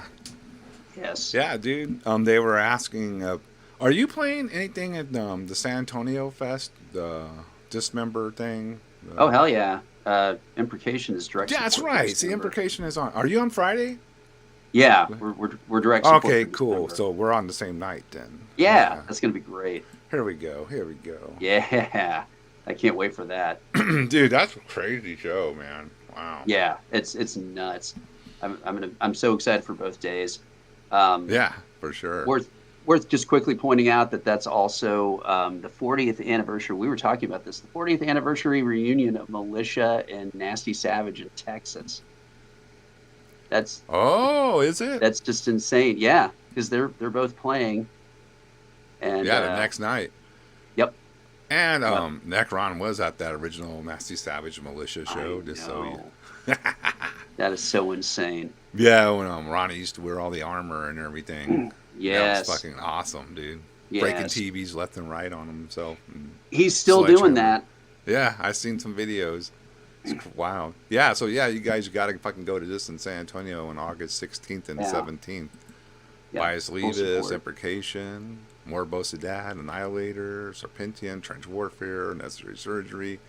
Yes. Yeah, dude. They were asking, are you playing anything at the San Antonio Fest, the Dismember thing? Oh hell yeah. Imprecation is direct Yeah, that's support for right. See, Dismember. Imprecation is on. Are you on Friday? Yeah, we're direct support Okay, for cool. Dismember. So we're on the same night then. Yeah, Yeah. that's gonna be great. Here we go. Here we go. Yeah, I can't wait for that. Dude, that's a crazy show, man. Wow. Yeah, it's nuts. I'm so excited for both days. Um, Yeah, for sure. worth just quickly pointing out that that's also the 40th anniversary. We were talking about this. The 40th anniversary reunion of Militia and Nasty Savage in Texas. That's Oh, is it? that's just insane. Yeah, because they're both playing. And Yeah, the next night. yep, And yep. Necron was at that original Nasty Savage Militia show, I just so you. know. That is so insane. Yeah, when Ronnie used to wear all the armor and everything. That was Yes, fucking awesome, dude. Breaking yes. TVs left and right on himself. And He's still doing sledgehammer. that. Yeah, I've seen some videos. Wow. Yeah, so yeah, you guys got to fucking go to this in San Antonio on August 16th and Yeah, 17th. yeah. Bias Full Levis, support. Imprecation, Morbosa Dad, Annihilator, Serpentian, Trench Warfare, Necessary Surgery,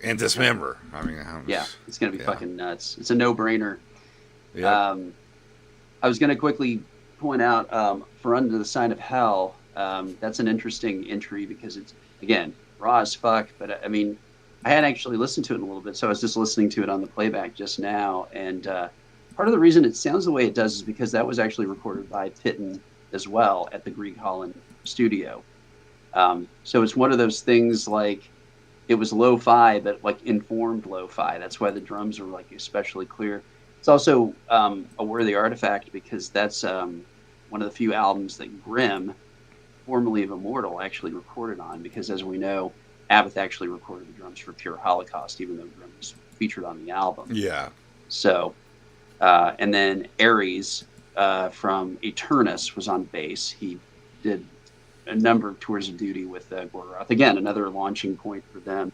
and Dismember. I mean, Yeah, it's gonna be yeah. fucking nuts. It's a no-brainer. Yep. Um, I was gonna quickly point out for Under the Sign of Hell. That's an interesting entry because it's again raw as fuck. But I mean, I hadn't actually listened to it in a little bit, so I was just listening to it on the playback just now. And part of the reason it sounds the way it does is because that was actually recorded by Titten as well at the Greek Holland studio. So it's one of those things like it was lo-fi, but like informed lo-fi. That's why the drums are like especially clear. It's also a worthy artifact because that's one of the few albums that Grimm, formerly of Immortal, actually recorded on. Because as we know, Abbott actually recorded the drums for Pure Holocaust, even though Grimm was featured on the album. Yeah. So, and then Ares from Eternus was on bass. He did a number of tours of duty with Gorgoroth. Again, another launching point for them.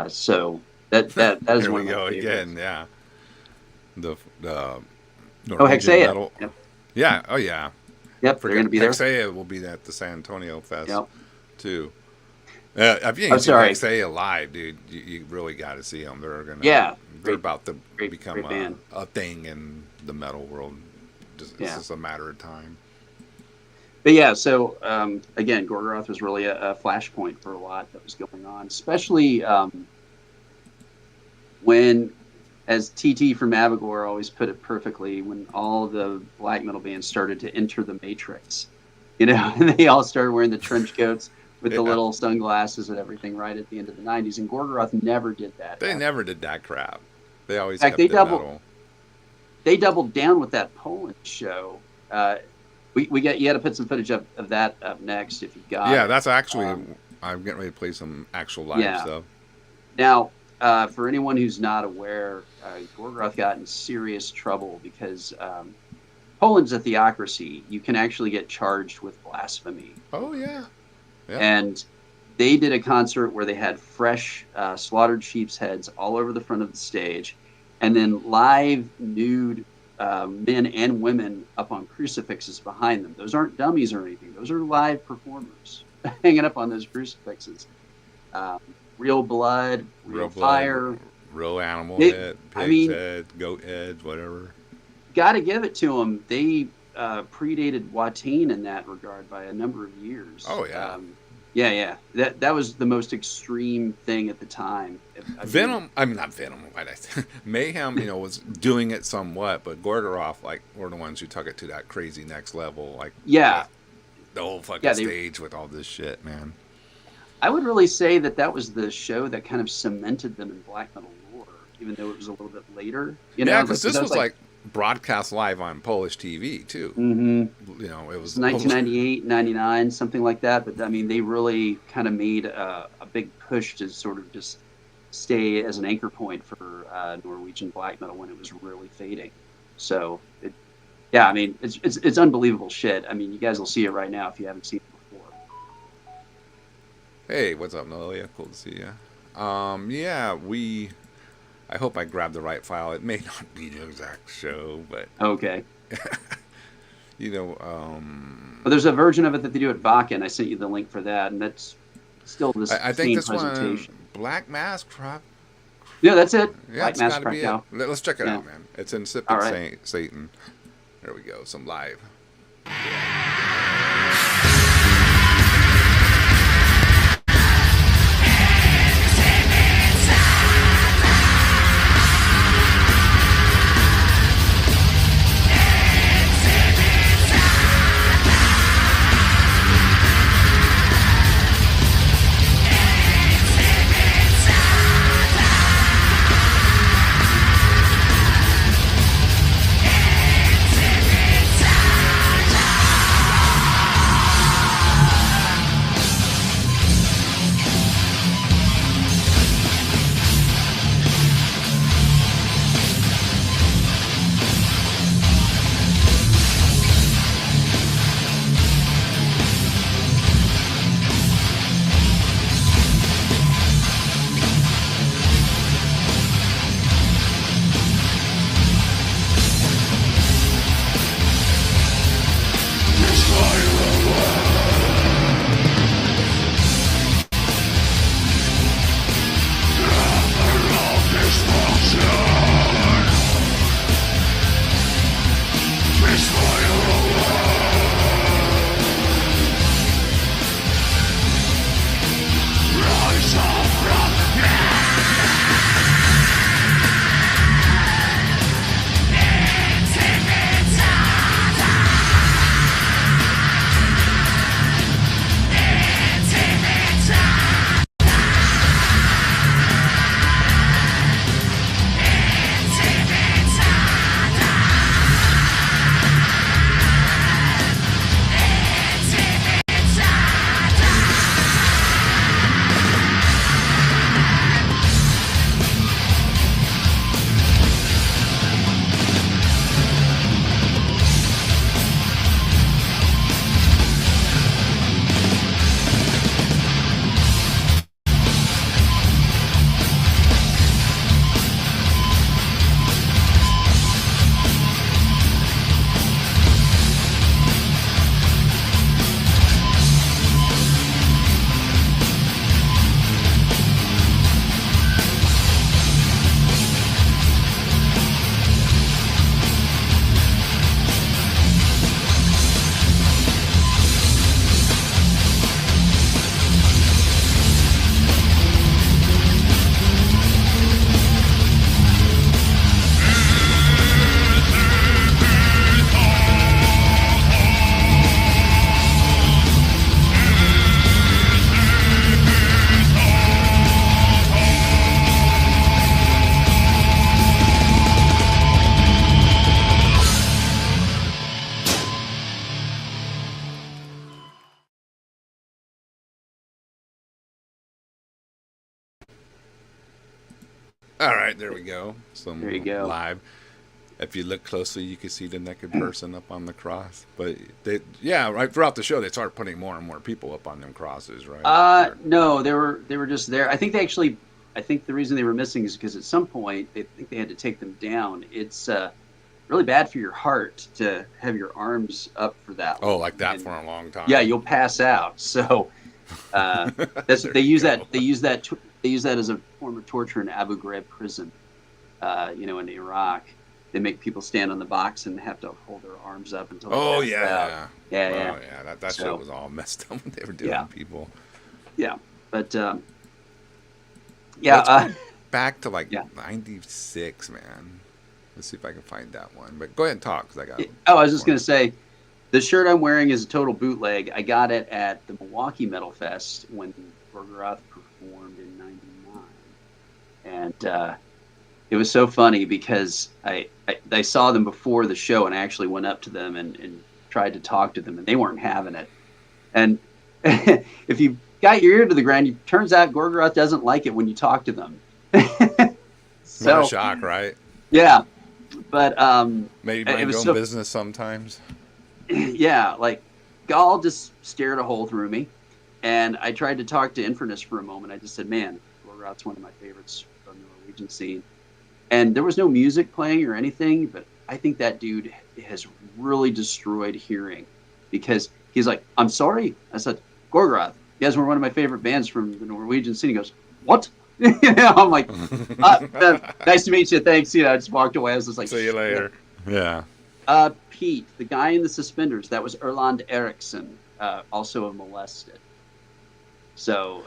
So that is Here one we of my go favorites. again. Yeah. The Oh, Norwegian Hexea. metal. Yep, Yeah. Oh, yeah. yep, they're going Forget to be there. Hexea will be at the San Antonio Fest Yep. too. If you I'm ain't seen sorry. Hexea live, dude, you really got to see them. Yeah, They're great, about to great become band. a thing in the metal world. It's Yeah. just a matter of time. But yeah, so again, Gorgoroth was really a flashpoint for a lot that was going on, especially when, as TT from Abigor always put it perfectly, when all the black metal bands started to enter the matrix, and they all started wearing the trench coats with the Yeah. little sunglasses and everything right at the end of the 90s. And Gorgoroth never did that. They ever. never did that crap. They always In fact, kept it metal. they doubled down with that Poland show. We got you got to put some footage of that up next if you got Yeah, it. that's actually. I'm getting ready to play some actual live Yeah. stuff. Now, for anyone who's not aware, Gorgoroth got in serious trouble because Poland's a theocracy. You can actually get charged with blasphemy. Oh yeah. Yeah. And they did a concert where they had fresh slaughtered sheep's heads all over the front of the stage, and then live nude men and women up on crucifixes behind them. Those aren't dummies or anything. Those are live performers hanging up on those crucifixes. Real blood, real fire. Blood, real animal They- head, I pig's mean- head, goat head, whatever. Got to give it to them. They predated Watine in that regard by a number of years. Oh, yeah. Yeah. That was the most extreme thing at the time. I mean, Venom, I mean not Venom. Why did I say Mayhem? Was doing it somewhat, but Gorgoroth, like, were the ones who took it to that crazy next level. Like, Yeah. the whole fucking Yeah, they- stage with all this shit, man. I would really say that was the show that kind of cemented them in black metal lore, even though it was a little bit later. Yeah, because this was like broadcast live on Polish TV too. Mm-hmm. It was 1998, 99, something like that. But I mean, they really kind of made a big push to sort of just stay as an anchor point for Norwegian black metal when it was really fading. So, I mean, it's unbelievable shit. I mean, you guys will see it right now if you haven't seen it before. Hey, what's up, Noelia? Cool to see you. Yeah, I hope I grabbed the right file. It may not be the exact show, but Okay. you know, Well, there's a version of it that they do at Bakken. I sent you the link for that, and that's still the I think same this one, presentation. Black Mask, Yeah, that's it. yeah, White it's got Mask to be it. Krakow. Let's check it Yeah. out, man. It's Insipid All right. Satan. There we go. Some live. All right, there we go. There Some you go. live. If you look closely, you can see the naked person up on the cross. But yeah, right throughout the show, they start putting more and more people up on them crosses, right? No, they were just there. I think I think the reason they were missing is because at some point they think they had to take them down. It's really bad for your heart to have your arms up for that long. Oh, like that And, for a long time. yeah, you'll pass out. So that's they use that as a form of torture in Abu Ghraib prison. In Iraq, they make people stand on the box and have to hold their arms up until. Oh they pass out. yeah. Yeah. Oh yeah. That shit was all messed up when they were doing Yeah. people. Yeah, but Let's go back to like yeah. 96, man. Let's see if I can find that one. But go ahead and talk, because I got. Oh, I was just gonna say, the shirt I'm wearing is a total bootleg. I got it at the Milwaukee Metal Fest when Gorgoroth performed in '99, and it was so funny because I saw them before the show, and I actually went up to them and tried to talk to them, and they weren't having it. And if you got your ear to the ground, it turns out Gorgoroth doesn't like it when you talk to them. So, what a shock, right? Yeah, but maybe mind your own business sometimes. Yeah, like Gall just stared a hole through me, and I tried to talk to Infernus for a moment. I just said, "Man, Gorgoroth's one of my favorites from the Norwegian scene." and there was no music playing or anything, but I think that dude has really destroyed hearing, because he's like, I'm sorry. I said, Gorgoroth, you guys were one of my favorite bands from the Norwegian scene. He goes, what? I'm like, nice to meet you. Thanks. I just walked away. I was just like, see you later. Yeah. Pete, the guy in the suspenders, that was Erland Eriksson, also a molested. So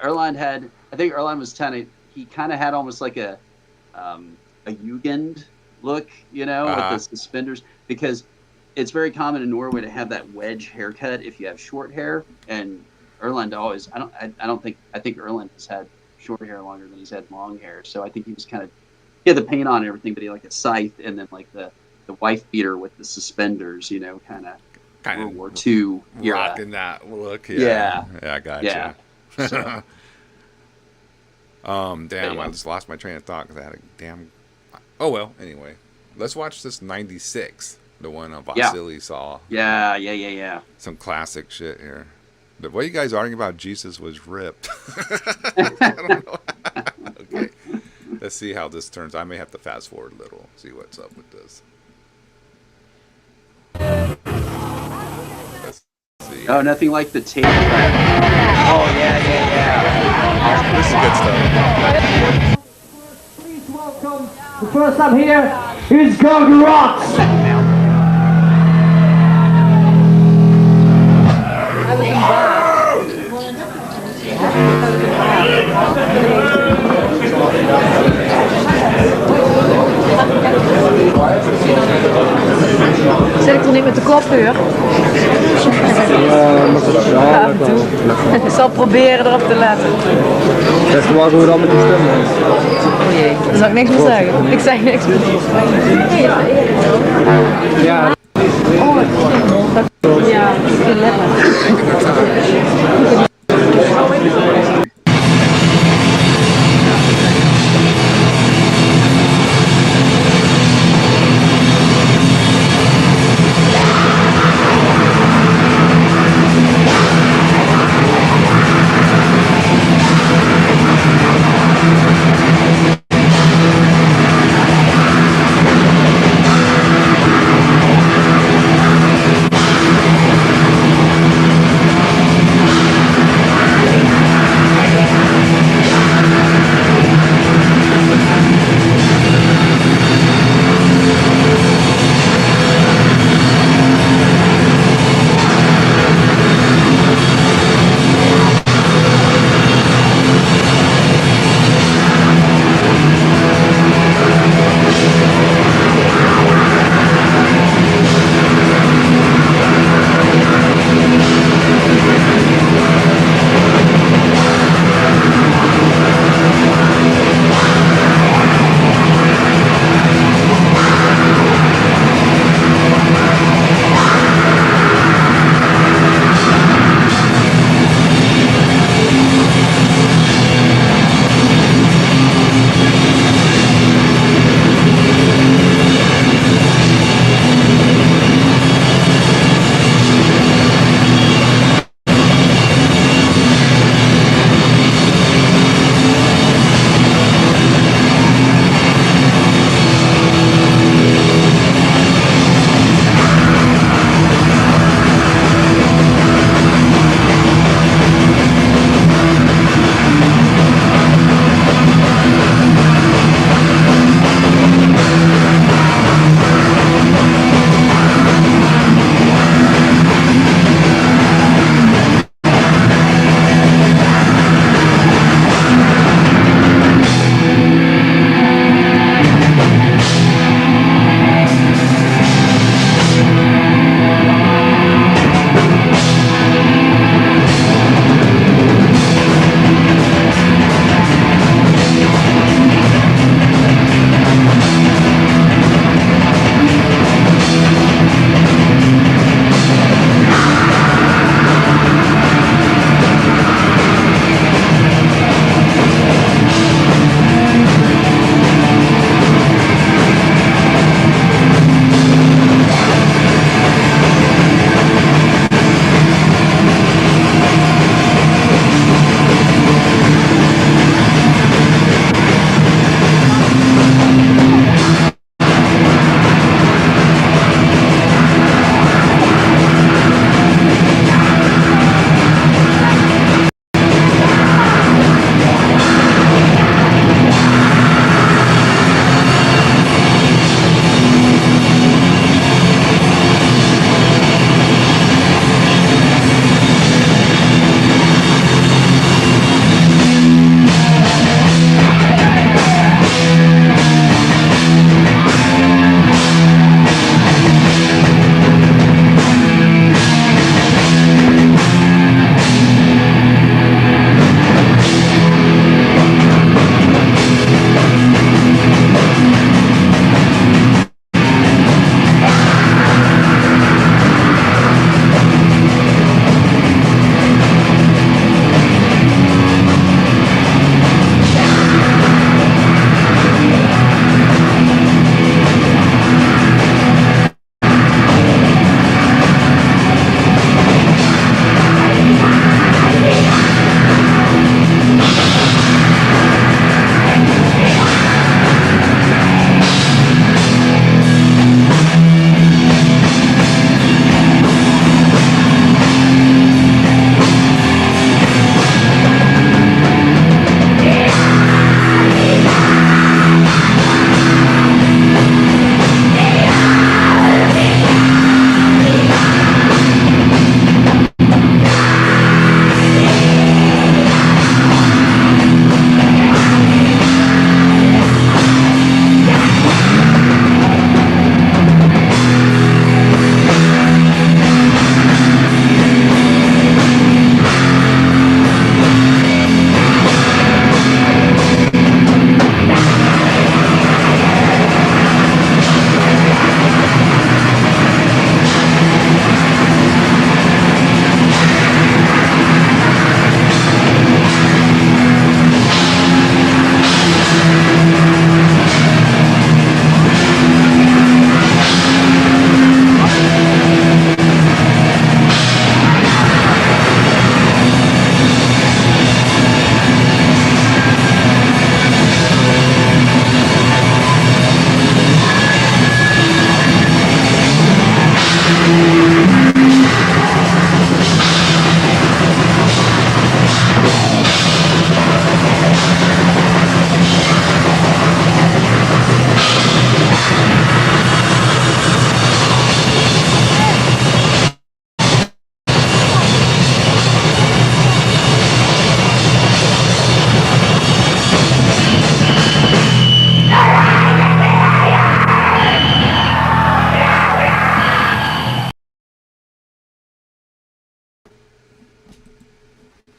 Erland was he kind of had almost like a Jugend look, with the suspenders, because it's very common in Norway to have that wedge haircut if you have short hair, and Erland always, I think Erland has had short hair longer than he's had long hair, so I think he was he had the paint on and everything, but he had like a scythe and then like the wife beater with the suspenders, kind of World War II rocking that look. Yeah, I got you. Yeah. So. Damn, I just lost my train of thought because I had a damn. Oh well. Anyway, let's watch this '96, the one Vasily saw. Yeah. Some classic shit here. The way you guys arguing about Jesus was ripped. I don't know. Okay, let's see how this turns. I may have to fast forward a little, see what's up with this. Let's see. Oh, nothing like the tape track. Oh, yeah. This is good stuff. Please welcome, the first time here is Gorgoroth. Zit ik er niet met de kopdeur? Ja, ik zal proberen erop te letten. Dat is wel hoe dan met die stem. Oh jee, daar zal ik niks meer zeggen. Ik zeg niks meer. Ja. Ja, ik wil letten.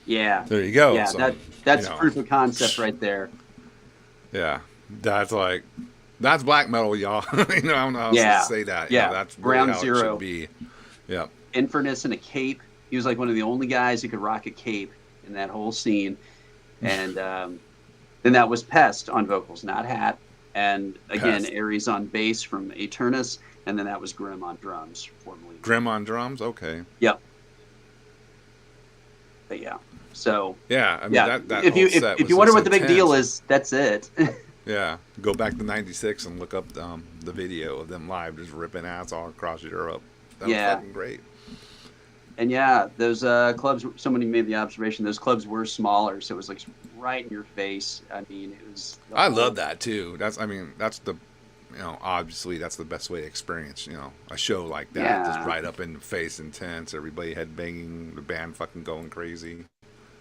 Yeah. There you go. Yeah, So, that's proof of concept right there. Yeah, that's black metal, y'all. I don't know how else to say that. Yeah. That's really Ground how Zero. it should be. Yeah. Infernus in a cape. He was like one of the only guys who could rock a cape in that whole scene. And then that was Pest on vocals, not Hat. And again, Pest. Ares on bass from Eternus. And then that was Grim on drums, formerly. Grim on drums? Okay. Yep. But yeah. So yeah, I mean that if you wonder what the big deal is, that's it. Yeah, go back to '96 and look up the video of them live just ripping ass all across Europe. That was fucking great. And yeah, those clubs. Somebody made the observation; those clubs were smaller, so it was like right in your face. I mean, it was. I love that too. That's the, obviously that's the best way to experience, a show like that. Yeah. Just right up in the face, intense. Everybody headbanging, the band fucking going crazy.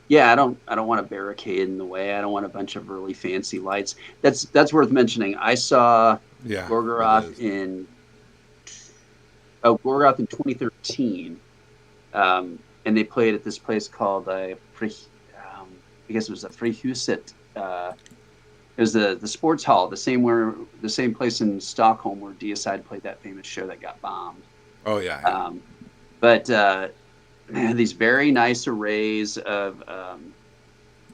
Yeah, I don't want a barricade in the way. I don't want a bunch of really fancy lights. That's worth mentioning. I saw Gorgoroth in 2013, and they played at this place called I guess it was a Frihuset. It was the sports hall, the same place in Stockholm where Deicide played that famous show that got bombed. Oh yeah. But these very nice arrays of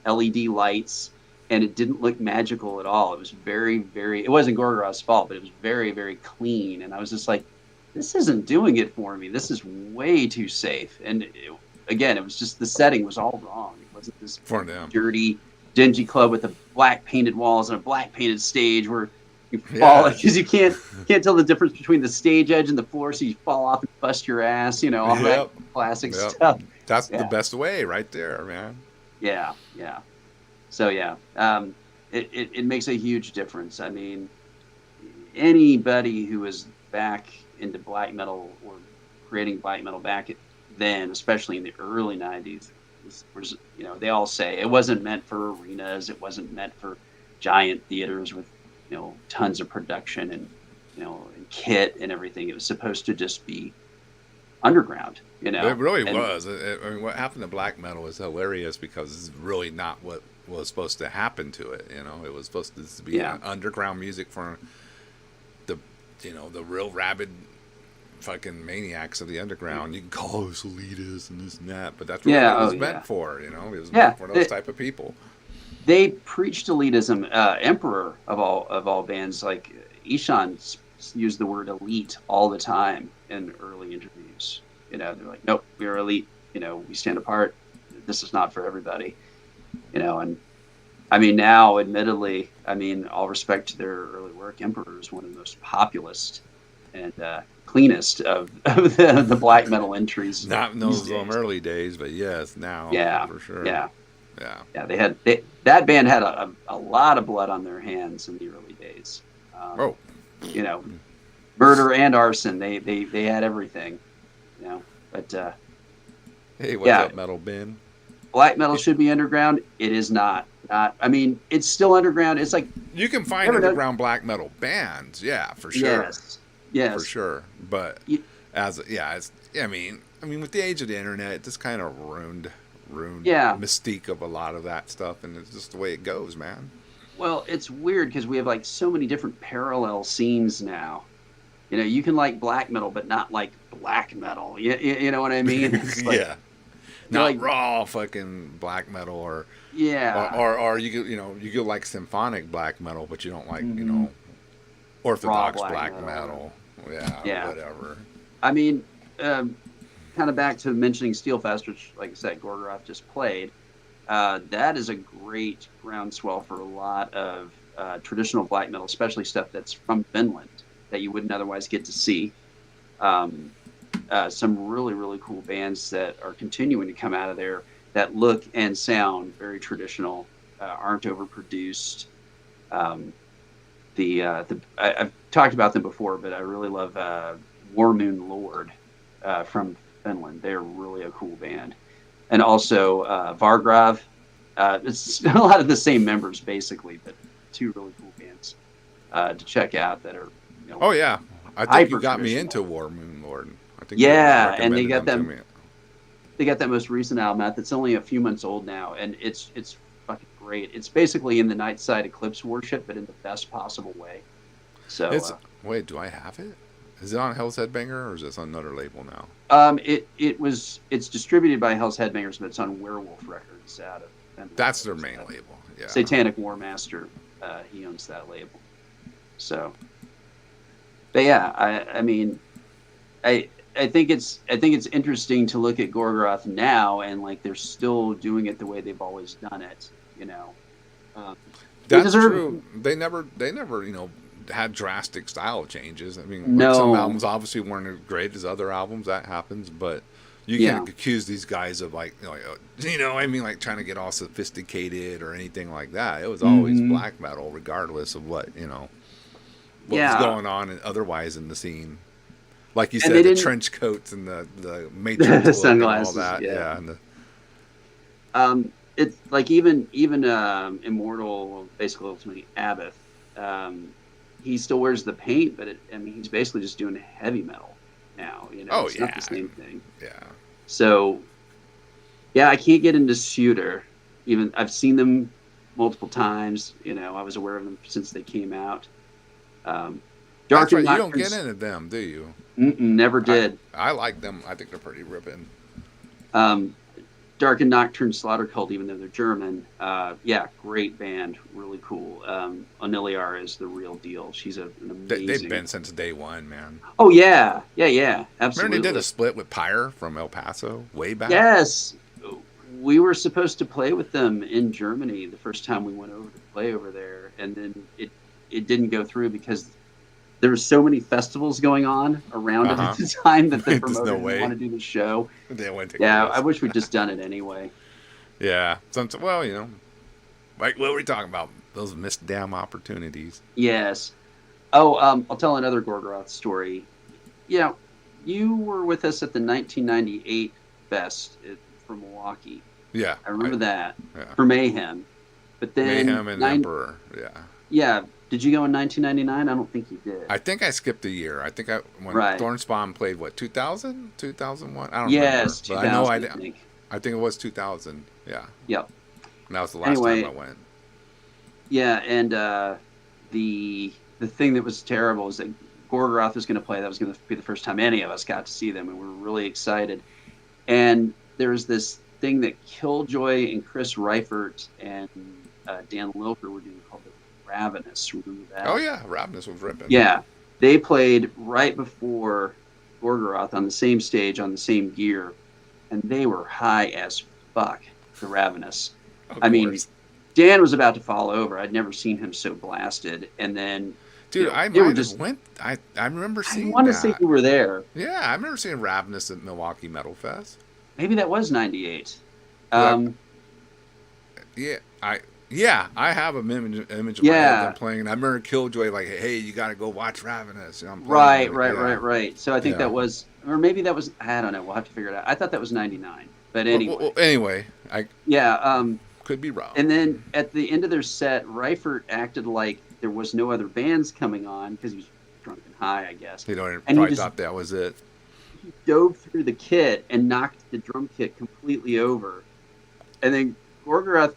LED lights, and it didn't look magical at all. It was it wasn't Gorgoroth's fault, but it was very, very clean. And I was just like, this isn't doing it for me. This is way too safe. And again, it was just the setting was all wrong. It wasn't this dirty, dingy club with the black painted walls and a black painted stage where you fall because you can't tell the difference between the stage edge and the floor, so you fall off and bust your ass. All that classic stuff. That's the best way, right there, man. Yeah. So it makes a huge difference. I mean, anybody who is back into black metal or creating black metal back then, especially in the early '90s, was they all say it wasn't meant for arenas. It wasn't meant for giant theaters with tons of production and and kit and everything. It was supposed to just be underground. It really was. I mean, what happened to black metal is hilarious because it's really not what was supposed to happen to it. It was supposed to be underground music for the real rabid fucking maniacs of the underground. You can call us elitists and this and that, but that's what it was meant for. It was meant for those type of people. They preached elitism. Emperor of all bands like Ishan used the word elite all the time in early interviews. They're like, nope, we are elite. We stand apart. This is not for everybody. And I mean, now, admittedly, all respect to their early work, Emperor is one of the most populist and cleanest of the black metal entries. Not in those early days, but yes, now for sure. Yeah. That band had a lot of blood on their hands in the early days. Murder and arson. They had everything. But hey, what's up, Metal Ben? Black metal should be underground. It is not. I mean, it's still underground. It's like you can find underground black metal bands, for sure. Yes, for sure. But I mean, with the age of the internet, it just kind of ruined mystique of a lot of that stuff, and it's just the way it goes, man. Well, it's weird because we have like so many different parallel scenes now. You can like black metal, but not like black metal. You know what I mean? It's like, not like raw fucking black metal, or or you go like symphonic black metal, but you don't like orthodox black metal. Whatever. I mean, kind of back to mentioning Steelfest, which, like I said, Gorgoroth just played. That is a great groundswell for a lot of traditional black metal, especially stuff that's from Finland that you wouldn't otherwise get to see. Some really, really cool bands that are continuing to come out of there that look and sound very traditional, aren't overproduced. I've talked about them before, but I really love War Moon Lord from Finland. They're really a cool band. And also Vargrav. It's a lot of the same members, basically, but two really cool bands to check out that are. I think you got me into War Moon Lord. I think and they got them. they got that most recent album out that's only a few months old now, and it's fucking great. It's basically in the Nightside Eclipse worship, but in the best possible way. So wait, do I have it? Is it on Hell's Headbanger or is this on another label now? It's distributed by Hell's Headbangers, but it's on Werewolf Records out of Denver. That's their main label. Yeah. Satanic War Master, he owns that label. So, but yeah, I mean, I think it's interesting to look at Gorgoroth now, and like they're still doing it the way they've always done it. You know, that's true. They never had drastic style changes. I mean, some albums obviously weren't as great as other albums. That happens, but you can't accuse these guys of like I mean, like trying to get all sophisticated or anything like that. It was always black metal, regardless of what what was going on and otherwise in the scene. Like you said, the trench coats and the Matrix the sunglasses, and all that. Yeah. And it's like even Immortal, basically ultimately Abbott. He still wears the paint, but he's basically just doing heavy metal now. It's not the same thing. Yeah. So, yeah, I can't get into Suitor. Even I've seen them multiple times. I was aware of them since they came out. That's right. You don't get into them, do you? Never did. I like them. I think they're pretty ripping. Dark and Nocturne Slaughter Cult, even though they're German, great band, really cool. Oniliar is the real deal. She's an amazing. They've been since day one, man. Oh yeah, absolutely. Remember they did a split with Pyre from El Paso way back. Yes, we were supposed to play with them in Germany the first time we went over to play over there, and then it didn't go through because there were so many festivals going on around it at the time that the promoters didn't want to do the show. I wish we'd just done it anyway. Yeah. Like what were we talking about? Those missed damn opportunities. Yes. Oh, I'll tell another Gorgoroth story. Yeah, you were with us at the 1998 Fest from Milwaukee. Yeah. I remember that. Yeah. For Mayhem. But then Mayhem and Emperor, yeah. Yeah. Did you go in 1999? I don't think you did. I think I skipped a year. I think when Thornspawn played, 2000? 2001? I don't remember. Yes, 2000, I think it was 2000. Yeah. Yep. And that was the last time I went. Yeah, and the thing that was terrible is that Gorgoroth was going to play. That was going to be the first time any of us got to see them, and we were really excited. And there was this thing that Killjoy and Chris Reifert and Dan Lilker were doing called the Ravenous. Remember that? Oh yeah, Ravenous was ripping. Yeah, they played right before Gorgoroth on the same stage on the same gear, and they were high as fuck. The Ravenous. I mean, Dan was about to fall over. I'd never seen him so blasted. And then, dude, I remember seeing. I want to say you were there. Yeah, I remember seeing Ravenous at Milwaukee Metal Fest. Maybe that was '98. I have an image of them playing, and I remember Killjoy like, "Hey, you got to go watch Ravenous." Right. So I think that was, or maybe that was. I don't know. We'll have to figure it out. I thought that was '99, but anyway. Anyway, could be wrong. And then at the end of their set, Reifert acted like there was no other bands coming on because he was drunk and high, I guess. He probably thought that was it. He dove through the kit and knocked the drum kit completely over, and then Gorgoroth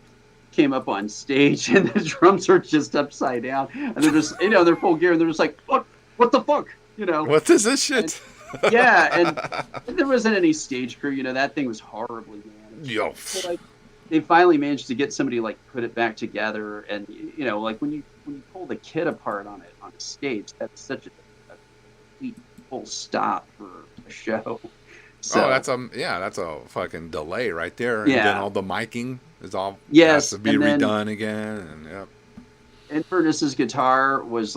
came up on stage and the drums are just upside down and they're just they're full gear and they're just like what the fuck what is this shit and there wasn't any stage crew that thing was horribly managed. So, they finally managed to get somebody put it back together and when you pull the kit apart on a stage, that's such a complete full stop for a show. So that's a fucking delay right there. And then all the miking is all has to be redone again. And Inverness's guitar was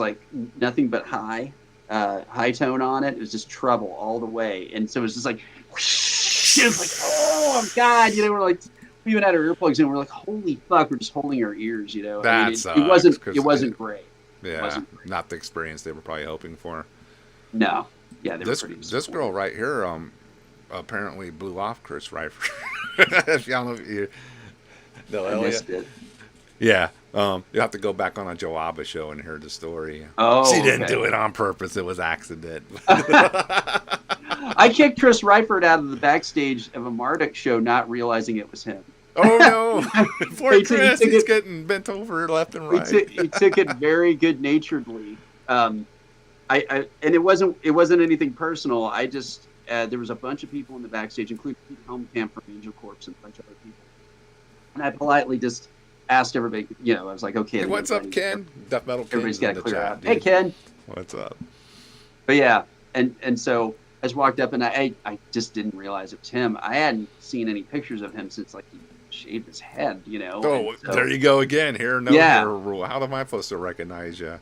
nothing but high tone on it. It was just treble all the way, and so it was just it was oh god, we even had our earplugs in. We're like, holy fuck, we're just holding our ears. It wasn't great. Yeah, wasn't great. Not the experience they were probably hoping for. No, yeah, this girl right here apparently blew off Chris Reifert. If y'all know you missed it. Yeah, you have to go back on a Joe Abba show and hear the story. Oh, she didn't do it on purpose; it was accident. I kicked Chris Reifert out of the backstage of a Marduk show, not realizing it was him. Oh no! Poor Chris, he's it, getting bent over left and right. He took it very good naturedly. And it wasn't anything personal. I just there was a bunch of people in the backstage, including Pete Helmkamp from Angel Corps and a bunch of other people. And I politely just asked everybody, I was like, okay. Hey, what's up, Ken? Death Metal Ken. Everybody's got to clear out. Dude. Hey, Ken. What's up? But yeah, and so I just walked up and I just didn't realize it was him. I hadn't seen any pictures of him since like he shaved his head, Oh, so, there you go again. Here, no rule. How am I supposed to recognize you?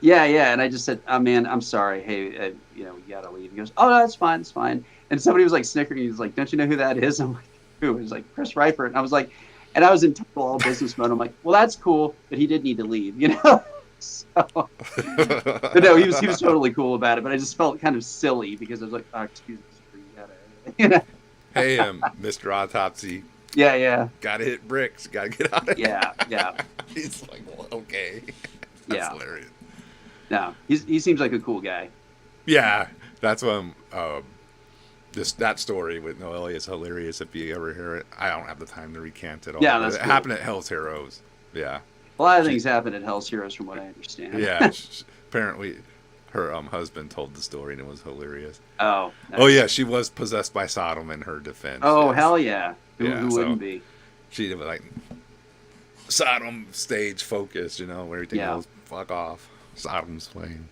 Yeah, and I just said, "Oh man, I'm sorry. Hey, you gotta leave." He goes, "Oh, no, that's fine, it's fine." And somebody was like snickering. He was like, "Don't you know who that is?" I'm like, "Who?" He was like, "Chris Reifert." And I was like, and I was in total all business mode. I'm like, "Well, that's cool, but he did need to leave, So, but no, he was totally cool about it. But I just felt kind of silly because I was like, "Oh, excuse me, you gotta." Hey, Mr. Autopsy. Yeah. Gotta hit bricks. Gotta get out of here. Yeah. He's like, well, okay. That's hilarious. No, he seems like a cool guy. Yeah, that's when that story with Noelia is hilarious. If you ever hear it, I don't have the time to recant it all. Yeah, that's it cool. happened at Hell's Heroes. Yeah, a lot of things happen at Hell's Heroes, from what I understand. Yeah, apparently her husband told the story and it was hilarious. Oh. Oh yeah, she was possessed by Sodom in her defense. Oh yes. Hell yeah! Who wouldn't be? She was like Sodom stage focused, where everything goes fuck off. Sodom's playing.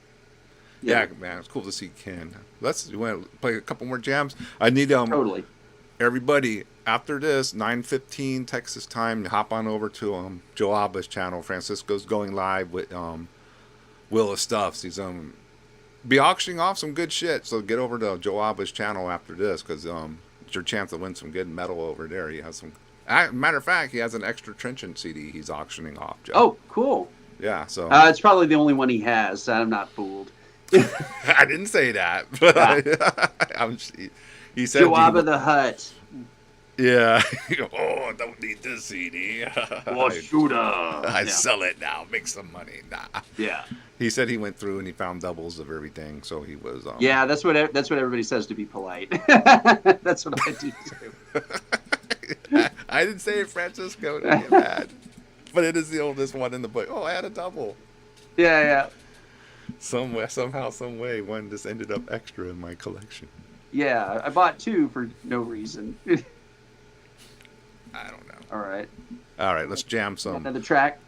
Yeah, man, it's cool to see Ken. You want to play a couple more jams? I need totally. Everybody after this 9:15 Texas time, hop on over to Joe Alba's channel. Francisco's going live with Will of Stuffs. He's be auctioning off some good shit. So get over to Joe Alba's channel after this because it's your chance to win some good metal over there. He has some. Matter of fact, he has an extra Trenchant CD he's auctioning off, Joe. Oh, cool. Yeah, so it's probably the only one he has. I'm not fooled. I didn't say that, but he said Joab the Hutt. Yeah. Oh, don't need this CD. Well, shoot I sell it now. Make some money. Nah. Yeah. He said he went through and he found doubles of everything, so he was. Yeah, that's what everybody says to be polite. That's what I do too. I didn't say it, Francisco. Don't get mad. But it is the oldest one in the book. Oh, I had a double. Yeah. Somehow, some way, one just ended up extra in my collection. Yeah, I bought two for no reason. I don't know. All right, let's jam some. Another track?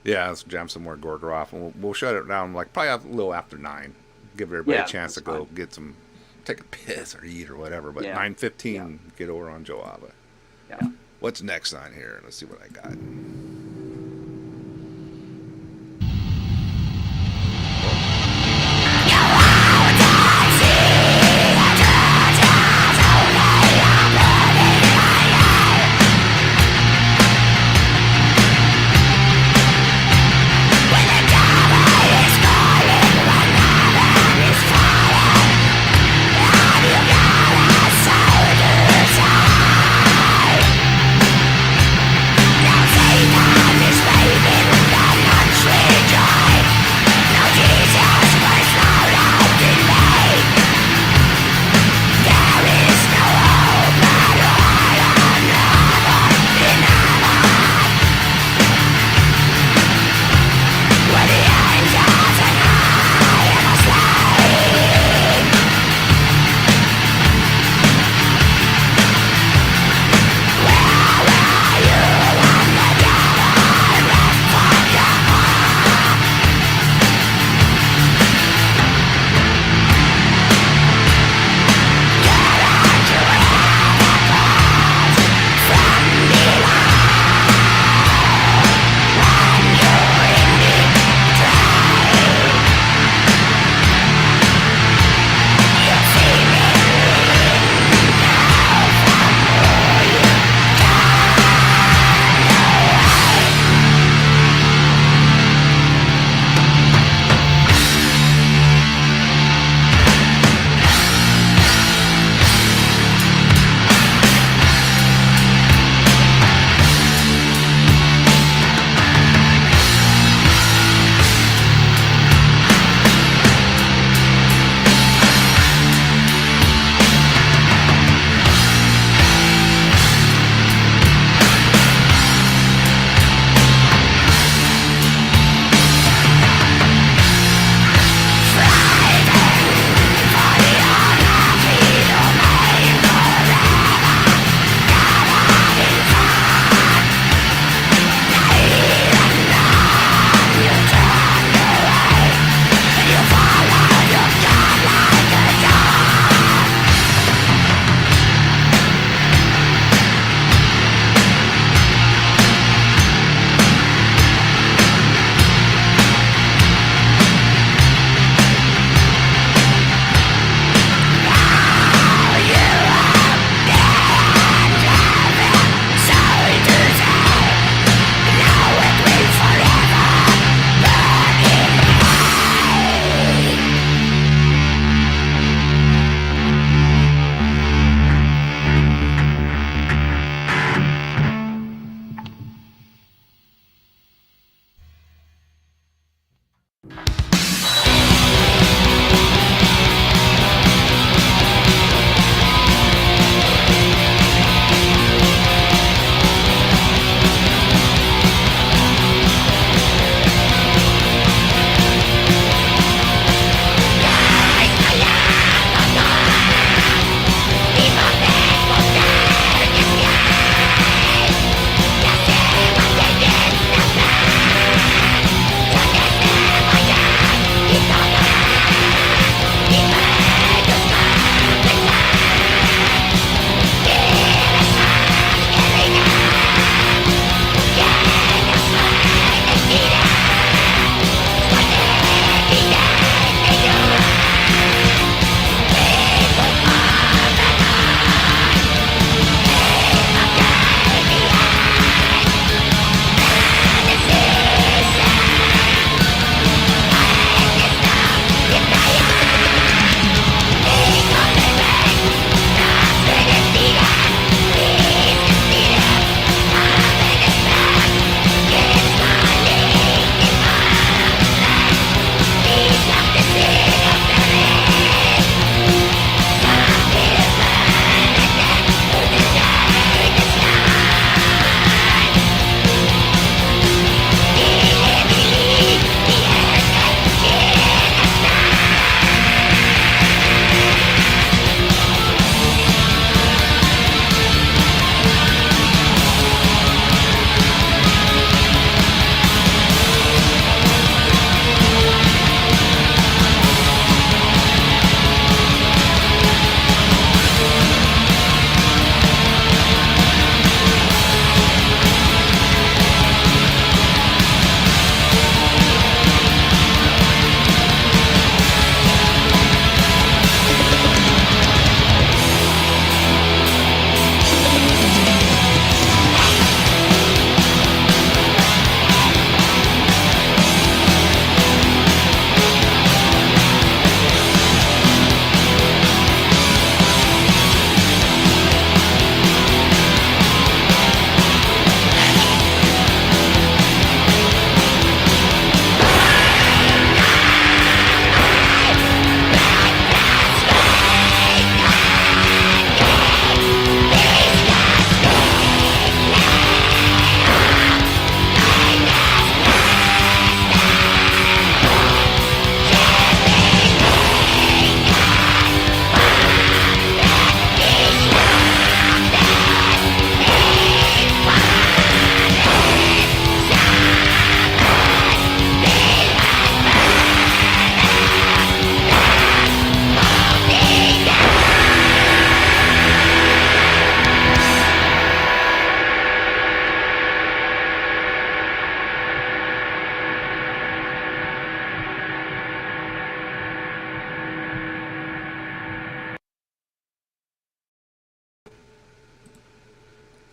Yeah, let's jam some more Gorgoroth. And we'll shut it down probably a little after 9. Give everybody a chance to go get take a piss or eat or whatever. But 9:15, get over on Joe Alba. Yeah. What's next on here? Let's see what I got. Now take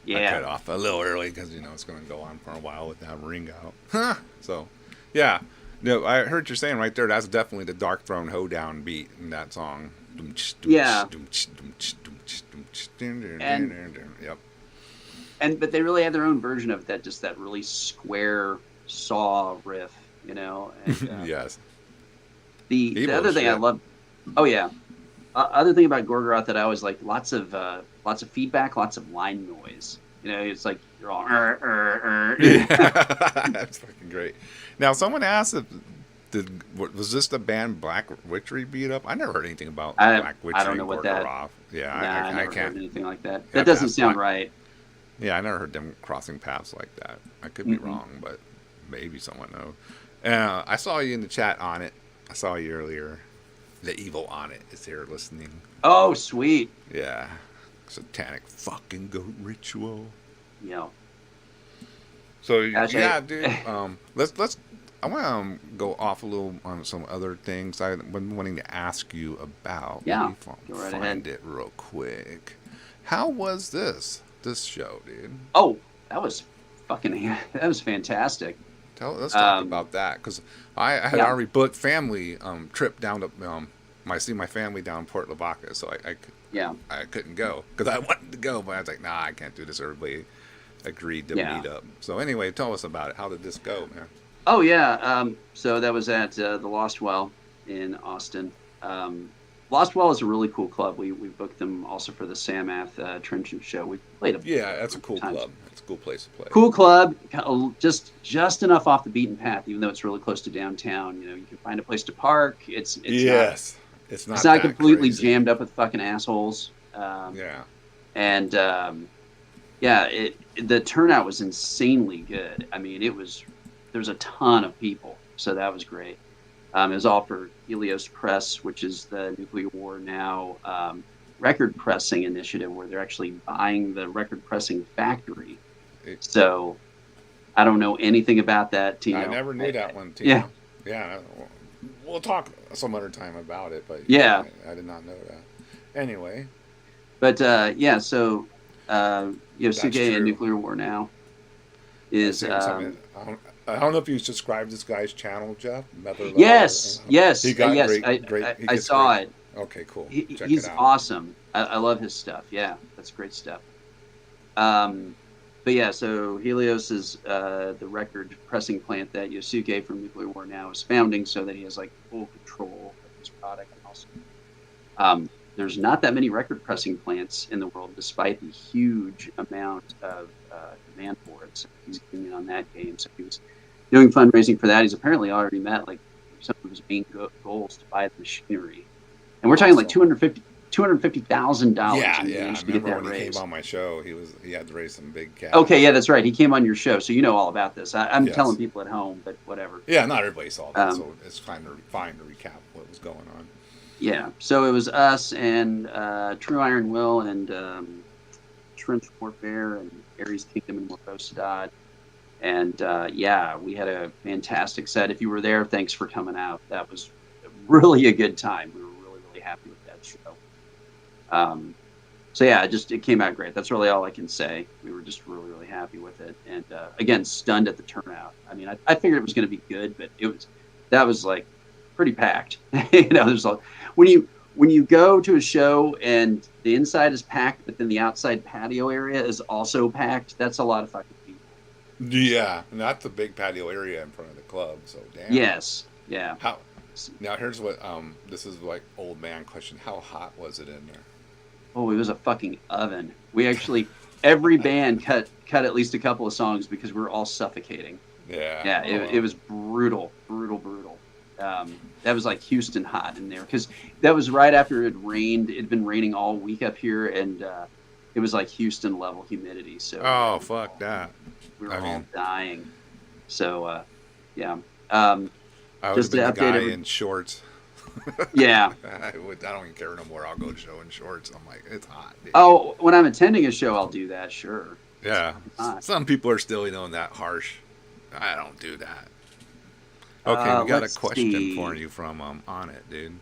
Yeah. I cut off a little early because it's going to go on for a while with that ring out. Huh. So, yeah. No, I heard you're saying right there. That's definitely the Dark Throne hoedown beat in that song. Yeah. Yep. But they really had their own version of that, just that really square saw riff, And, Yes. The other thing I love. Oh yeah. Other thing about Gorgoroth that I always like, lots of feedback, lots of line noise. It's like you're all. Yeah. That's fucking great. Now, someone asked if was this the band Black Witchery beat up? I never heard anything about Black Witchery. I don't know what that. Yeah, I never can't. heard anything like that. That doesn't sound right. Yeah, I never heard them crossing paths like that. I could be wrong, but maybe someone knows. I saw you in the chat on it. I saw you earlier. The evil on it is here listening. Oh, sweet. Yeah, satanic fucking goat ritual. Yeah. So yeah, dude. Let's. I want to go off a little on some other things I've been wanting to ask you about. Yeah. Go right ahead. It real quick. How was this show, dude? Oh, that was fantastic. Let's talk about that, because I had already booked family trip down to I see my family down in Port Lavaca, so I couldn't go because I wanted to go, but I was like, nah, I can't do this. Everybody agreed to meet up. So anyway, tell us about it. How did this go, man? Oh yeah, so that was at the Lost Well in Austin. Lost Well is a really cool club. We booked them also for the Samath Trenchant show. We played a that's a cool club. It's a cool place to play. Cool club, just enough off the beaten path, even though it's really close to downtown. You can find a place to park. It's not completely crazy. Jammed up with fucking assholes. And the turnout was insanely good. I mean, there's a ton of people, so that was great. It was all for Helios Press, which is the Nuclear War Now record pressing initiative, where they're actually buying the record pressing factory. So I don't know anything about that, Tino. I never knew that one, Tino. Yeah. We'll talk some other time about it, but I did not know that. Anyway. But so Yosuke and Nuclear War Now is. I don't know if you subscribed to this guy's channel, Jeff. Yes. He got great. I saw it. Okay, cool. He's awesome. I love his stuff. Yeah, that's great stuff. But yeah, so Helios is the record pressing plant that Yosuke from Nuclear War Now is founding, so that he has like full control of his product. And also, there's not that many record pressing plants in the world, despite the huge amount of demand for it. So he's getting in on that game. So he was doing fundraising for that. He's apparently already met like some of his main goals to buy the machinery, and we're talking like $250,000. Yeah. I remember when he came on my show, he had to raise some big cash. Okay, yeah, that's right. He came on your show, so you know all about this. I'm telling people at home, but whatever. Yeah, not everybody saw that, so it's fine to recap what was going on. Yeah, so it was us and True Iron Will and Trench Warfare and Ares Kingdom and Morphostad. And we had a fantastic set. If you were there, thanks for coming out. That was really a good time. We were really, really happy with that show. It came out great. That's really all I can say. We were just really, really happy with it. And again, stunned at the turnout. I mean, I figured it was going to be good, but that was like pretty packed. There's when you go to a show and the inside is packed, but then the outside patio area is also packed, that's a lot of fucking people. Yeah, and that's a big patio area in front of the club, so damn. Yes, yeah. Now here's what, this is like old man question. How hot was it in there? Oh, it was a fucking oven. We actually, every band cut at least a couple of songs because we were all suffocating. Yeah. Yeah, it was brutal. That was like Houston hot in there, because that was right after it rained. It'd been raining all week up here, and it was like Houston level humidity. So fuck that. We were all dying. So yeah. I was the guy in shorts. Yeah. I don't even care no more. I'll go to show in shorts. I'm like, it's hot, dude. Oh, when I'm attending a show, I'll do that. Sure. Yeah. Some people are still, that harsh. I don't do that. Okay, we got a question for you from On It, dude.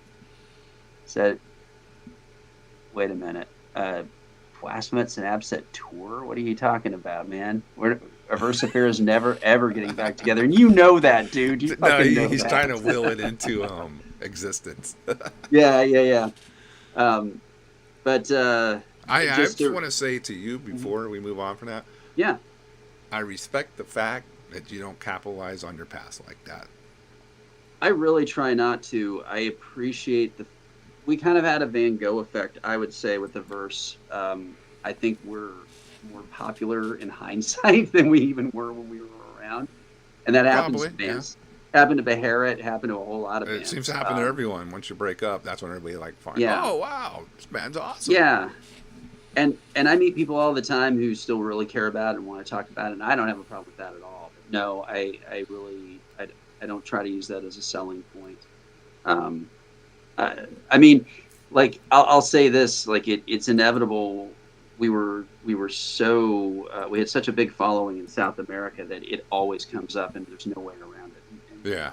Wait a minute. Blasphemous and Abset tour? What are you talking about, man? Versifera is never ever getting back together, and you know that, dude. You No, fucking know he's that. trying to will it into existence. Yeah. But I just just to, want to say to you before we move on from that, yeah, I respect the fact that you don't capitalize on your past like that. I really try not to. I appreciate we kind of had a Van Gogh effect, I would say, with the verse. I think we're more popular in hindsight than we even were when we were around, and that happens Probably, to yeah. bands. Happened to Beharra. It happened to a whole lot of It bands. seems to happen to everyone. Once you break up, that's when everybody like finds, Yeah. oh wow, this band's awesome. Yeah, and I meet people all the time who still really care about it and want to talk about it, and I don't have a problem with that at all. But no, I really I don't try to use that as a selling point. I mean, like I'll say this, like it's inevitable. We had such a big following in South America that it always comes up, and there's no way around it. And Yeah.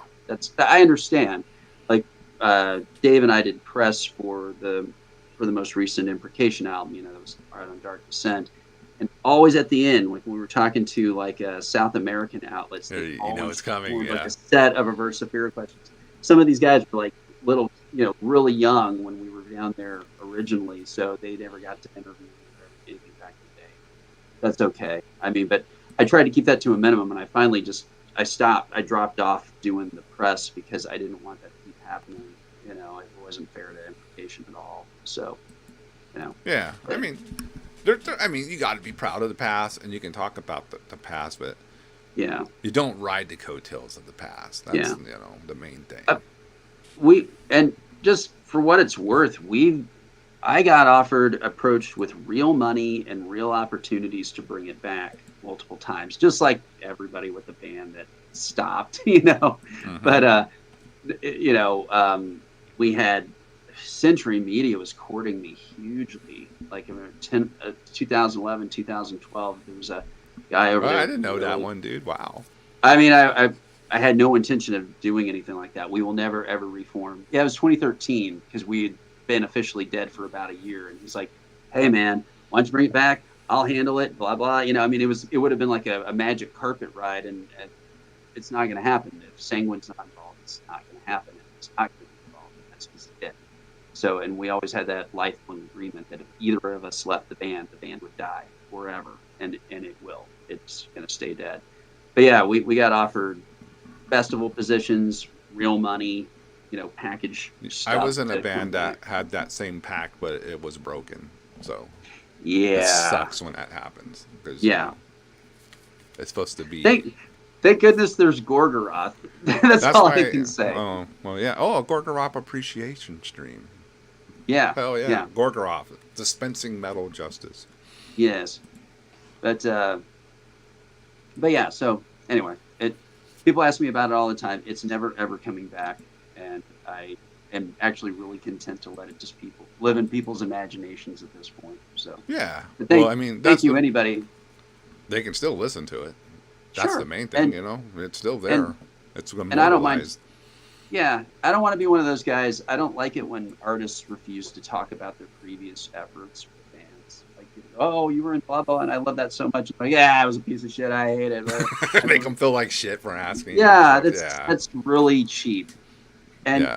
I understand. Like Dave and I did press for the most recent Imprecation album. That was Art on Dark Descent. And always at the end, like when we were talking to like South American outlets, they it's coming. Yeah. like a set of Versifera questions. Some of these guys were like little, really young when we were down there originally, so they never got to interview anything back in the day. That's okay. I mean, but I tried to keep that to a minimum, and I finally I stopped. I dropped off doing the press because I didn't want that to keep happening. It wasn't fair to Implication at all. So, Yeah, I mean, you got to be proud of the past, and you can talk about the past, but yeah, you don't ride the coattails of the past. That's the main thing. And just for what it's worth, I got approached with real money and real opportunities to bring it back multiple times, just like everybody with the band that stopped, Mm-hmm. But we had Century Media was courting me hugely. Like in 2011, 2012, there was a guy over there. I didn't know that one, dude. Wow. I mean, I had no intention of doing anything like that. We will never, ever reform. Yeah, it was 2013 because we had been officially dead for about a year. And he's like, hey, man, why don't you bring it back? I'll handle it, blah, blah. I mean, it would have been like a magic carpet ride. And it's not going to happen. If Sanguine's not involved, it's not going to happen. If it's not going to be involved, that's just it. So, and we always had that lifelong agreement that if either of us left the band would die forever. And it will. It's going to stay dead. But yeah, we got offered festival positions, real money, package stuff. I was in a band that had that same pack, but it was broken. So yeah, it sucks when that happens. Yeah, it's supposed to be. Thank goodness there's Gorgoroth. That's all I can say. Oh well, yeah. Oh, a Gorgoroth appreciation stream. Yeah. Oh yeah. Gorgoroth dispensing metal justice. Yes, but yeah. So anyway, people ask me about it all the time. It's never ever coming back, and I am actually really content to let it just live in people's imaginations at this point. So yeah. Thank you, anybody. They can still listen to it. That's the main thing, It's still there. It's immortalized. And I don't mind. Yeah, I don't want to be one of those guys. I don't like it when artists refuse to talk about their previous efforts with bands. Like, oh, you were in blah blah, and I love that so much. Like, yeah, it was a piece of shit. I hate it. Make them feel like shit for asking. Yeah, that's really cheap. And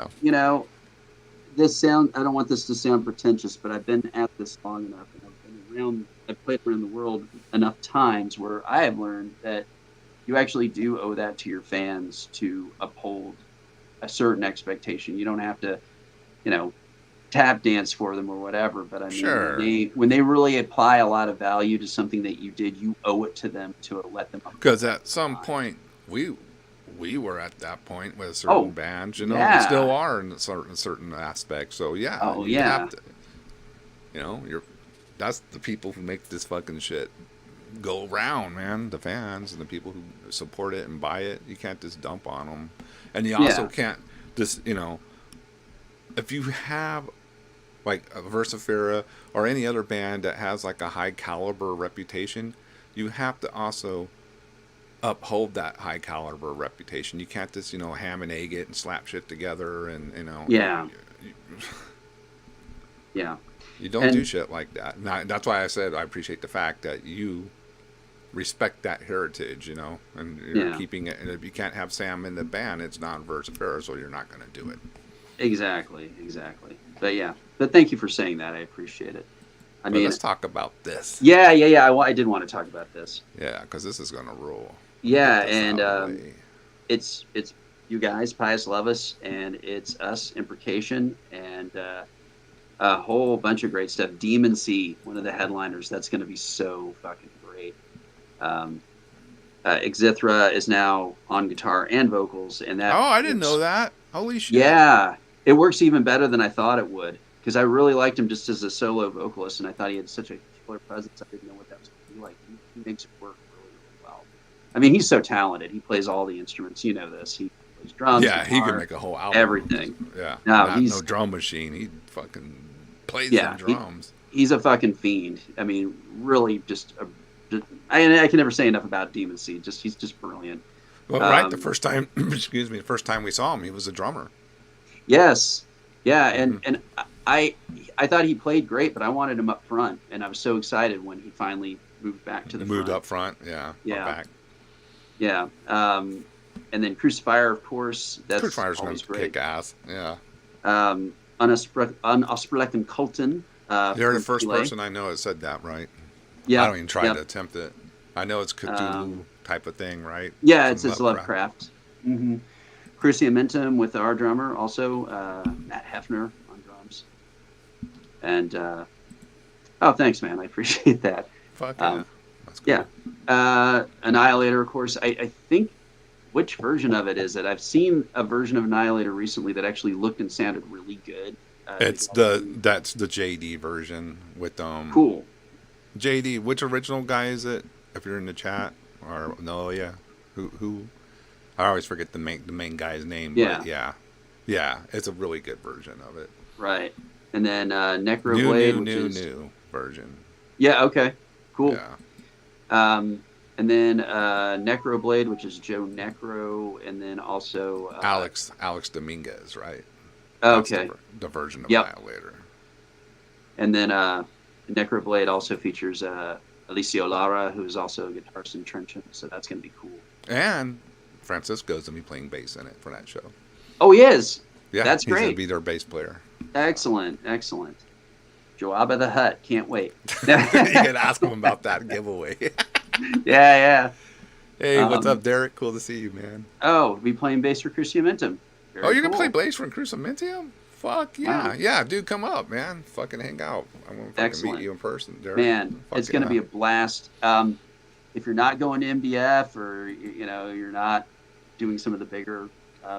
this I don't want this to sound pretentious, but I've been at this long enough, and I've played around the world enough times where I have learned that you actually do owe that to your fans to uphold a certain expectation. You don't have to, tap dance for them or whatever. But I mean, sure. when they really apply a lot of value to something that you did, you owe it to them to let them. Because at some point, we were at that point with certain bands, we still are in certain aspects. So yeah. Oh yeah. Have to, that's the people who make this fucking shit go around, man. The fans and the people who support it and buy it. You can't just dump on them, and you also can't just if you have like a Versifera or any other band that has like a high caliber reputation, you have to also uphold that high caliber reputation. You can't just ham and egg it and slap shit together and Yeah. Yeah. You don't do shit like that. Now, that's why I said I appreciate the fact that you respect that heritage, you know, and you're keeping it. And if you can't have Sam in the band, it's not Versaferra, so you're not going to do it. Exactly. But thank you for saying that. I appreciate it. I mean, let's talk about this. Yeah. I did want to talk about this. Yeah, because this is going to rule. Yeah, and it's you guys, Pius Levis, and it's us, Imprecation, and a whole bunch of great stuff. Demon Sea, one of the headliners. That's going to be so fucking great. Exithra is now on guitar and vocals, and that. Oh, I didn't know that. Holy shit! Yeah, it works even better than I thought it would, because I really liked him just as a solo vocalist, and I thought he had such a killer presence. I didn't know what that was going to be like. He makes it work really, really well. I mean, he's so talented. He plays all the instruments. You know this. He plays drums. Yeah, guitar, he can make a whole album. Everything. Yeah. He's no drum machine. He fucking plays some drums. He's a fucking fiend. I mean, really, I can never say enough about Demon Seed. He's just brilliant. Well, the first time, the first time we saw him, he was a drummer. Yes, yeah, and I thought he played great, but I wanted him up front, and I was so excited when he finally moved back to the front. Up front, yeah. Back. Yeah, and then Crucifier, of course. Crucifier's going to kick ass. Yeah. Unaussprechlichen Kulten. You're the first person I know that said that, right? Yeah. I don't even try to attempt it. I know it's Cthulhu type of thing, right? Yeah, it's Lovecraft. Mm-hmm. Cruciamentum with our drummer, also Matt Hefner on drums. And thanks, man. I appreciate that. Fuck yeah. That's cool. Yeah. Annihilator, of course. I think, which version of it is it? I've seen a version of Annihilator recently that actually looked and sounded really good. That's the JD version with Cool. JD, which original guy is it? If you're in the chat or Nolia, who? I always forget the main guy's name. Yeah. But yeah, it's a really good version of it. Right, and then Necroblade, new version. Yeah. Okay. Cool. Yeah. And then Necroblade, which is Joe Necro, and then also Alex Dominguez, right? Okay. The version of Annihilator. And then Necroblade also features Alicio Lara, who is also a guitarist in Trenchant, so that's going to be cool. And Francisco's going to be playing bass in it for that show. Oh, he is? Yeah, that's great. He's going to be their bass player. Excellent. Joabba the Hutt, can't wait. You can ask him about that giveaway. Yeah. Hey, what's up, Derek? Cool to see you, man. Oh, we'll be playing bass for Cruciamentum. You're going to play bass for Cruciamentum? Fuck yeah. Wow. Yeah, dude, come up, man. Fucking hang out. I want to fucking meet you in person, Derek. Man, it's going to be a blast. If you're not going to MDF or, you're not doing some of the bigger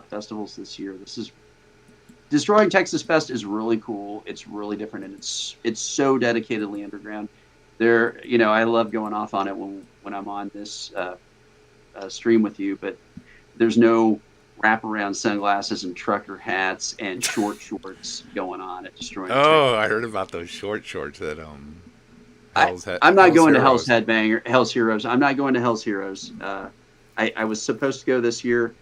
festivals this year, Destroying Texas Fest is really cool. It's really different, and it's so dedicatedly underground. I love going off on it when I'm on this stream with you, but there's no wraparound sunglasses and trucker hats and short shorts going on at Destroying Texas. I heard about those short shorts at I'm not going to Hell's Heroes. I'm not going to Hell's Heroes. I was supposed to go this year.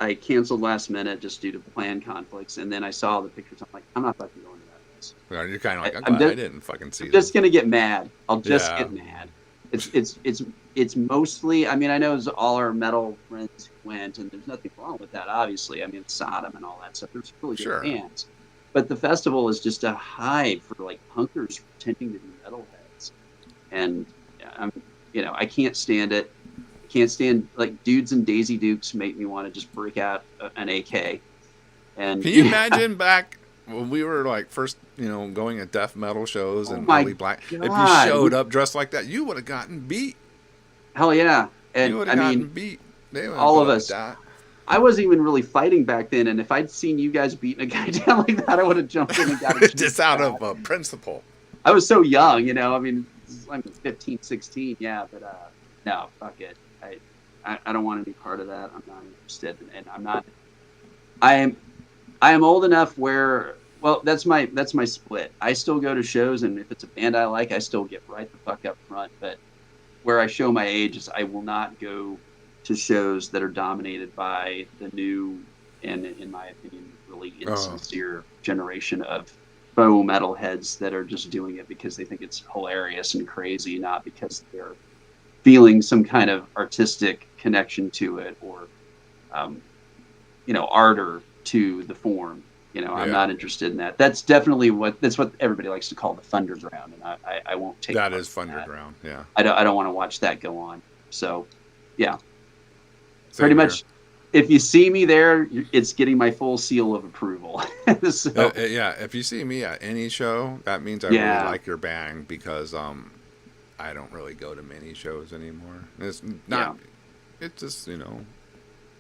I canceled last minute just due to plan conflicts, and then I saw the pictures. I'm like, I'm not fucking going to that place. Well, you're kind of like, I'm glad I didn't fucking see. I'm just gonna get mad. I'll just get mad. It's mostly. I mean, I know all our metal friends went, and there's nothing wrong with that. Obviously, I mean, Sodom and all that stuff. There's really good bands, but the festival is just a hive for like punkers pretending to be metalheads, and I can't stand it. Can't stand like dudes and Daisy Dukes make me want to just break out an AK. And can you imagine back when we were like first, going at death metal shows and Holy Black? God. If you showed up dressed like that, you would have gotten beat. Hell yeah! And you would have gotten beat. All of us. I wasn't even really fighting back then, and if I'd seen you guys beating a guy down like that, I would have jumped in and got it. Just out of principle. I was so young, I mean, I'm 15, 16, yeah, but no, fuck it. I don't want to be part of that. I'm not interested, and I'm not. I am old enough where, well, that's my split. I still go to shows, and if it's a band I like, I still get right the fuck up front. But where I show my age is I will not go to shows that are dominated by the new and, in my opinion, really insincere generation of faux metalheads that are just doing it because they think it's hilarious and crazy, not because they're feeling some kind of artistic connection to it or, ardor to the form. I'm not interested in that. That's definitely what everybody likes to call the Thunderground, and I won't take that. Is Thunderground, yeah. I don't want to watch that go on. So, yeah, Same pretty here. much. If you see me there, it's getting my full seal of approval. So, yeah, if you see me at any show, that means I really like your band because I don't really go to many shows anymore. It's not. It's just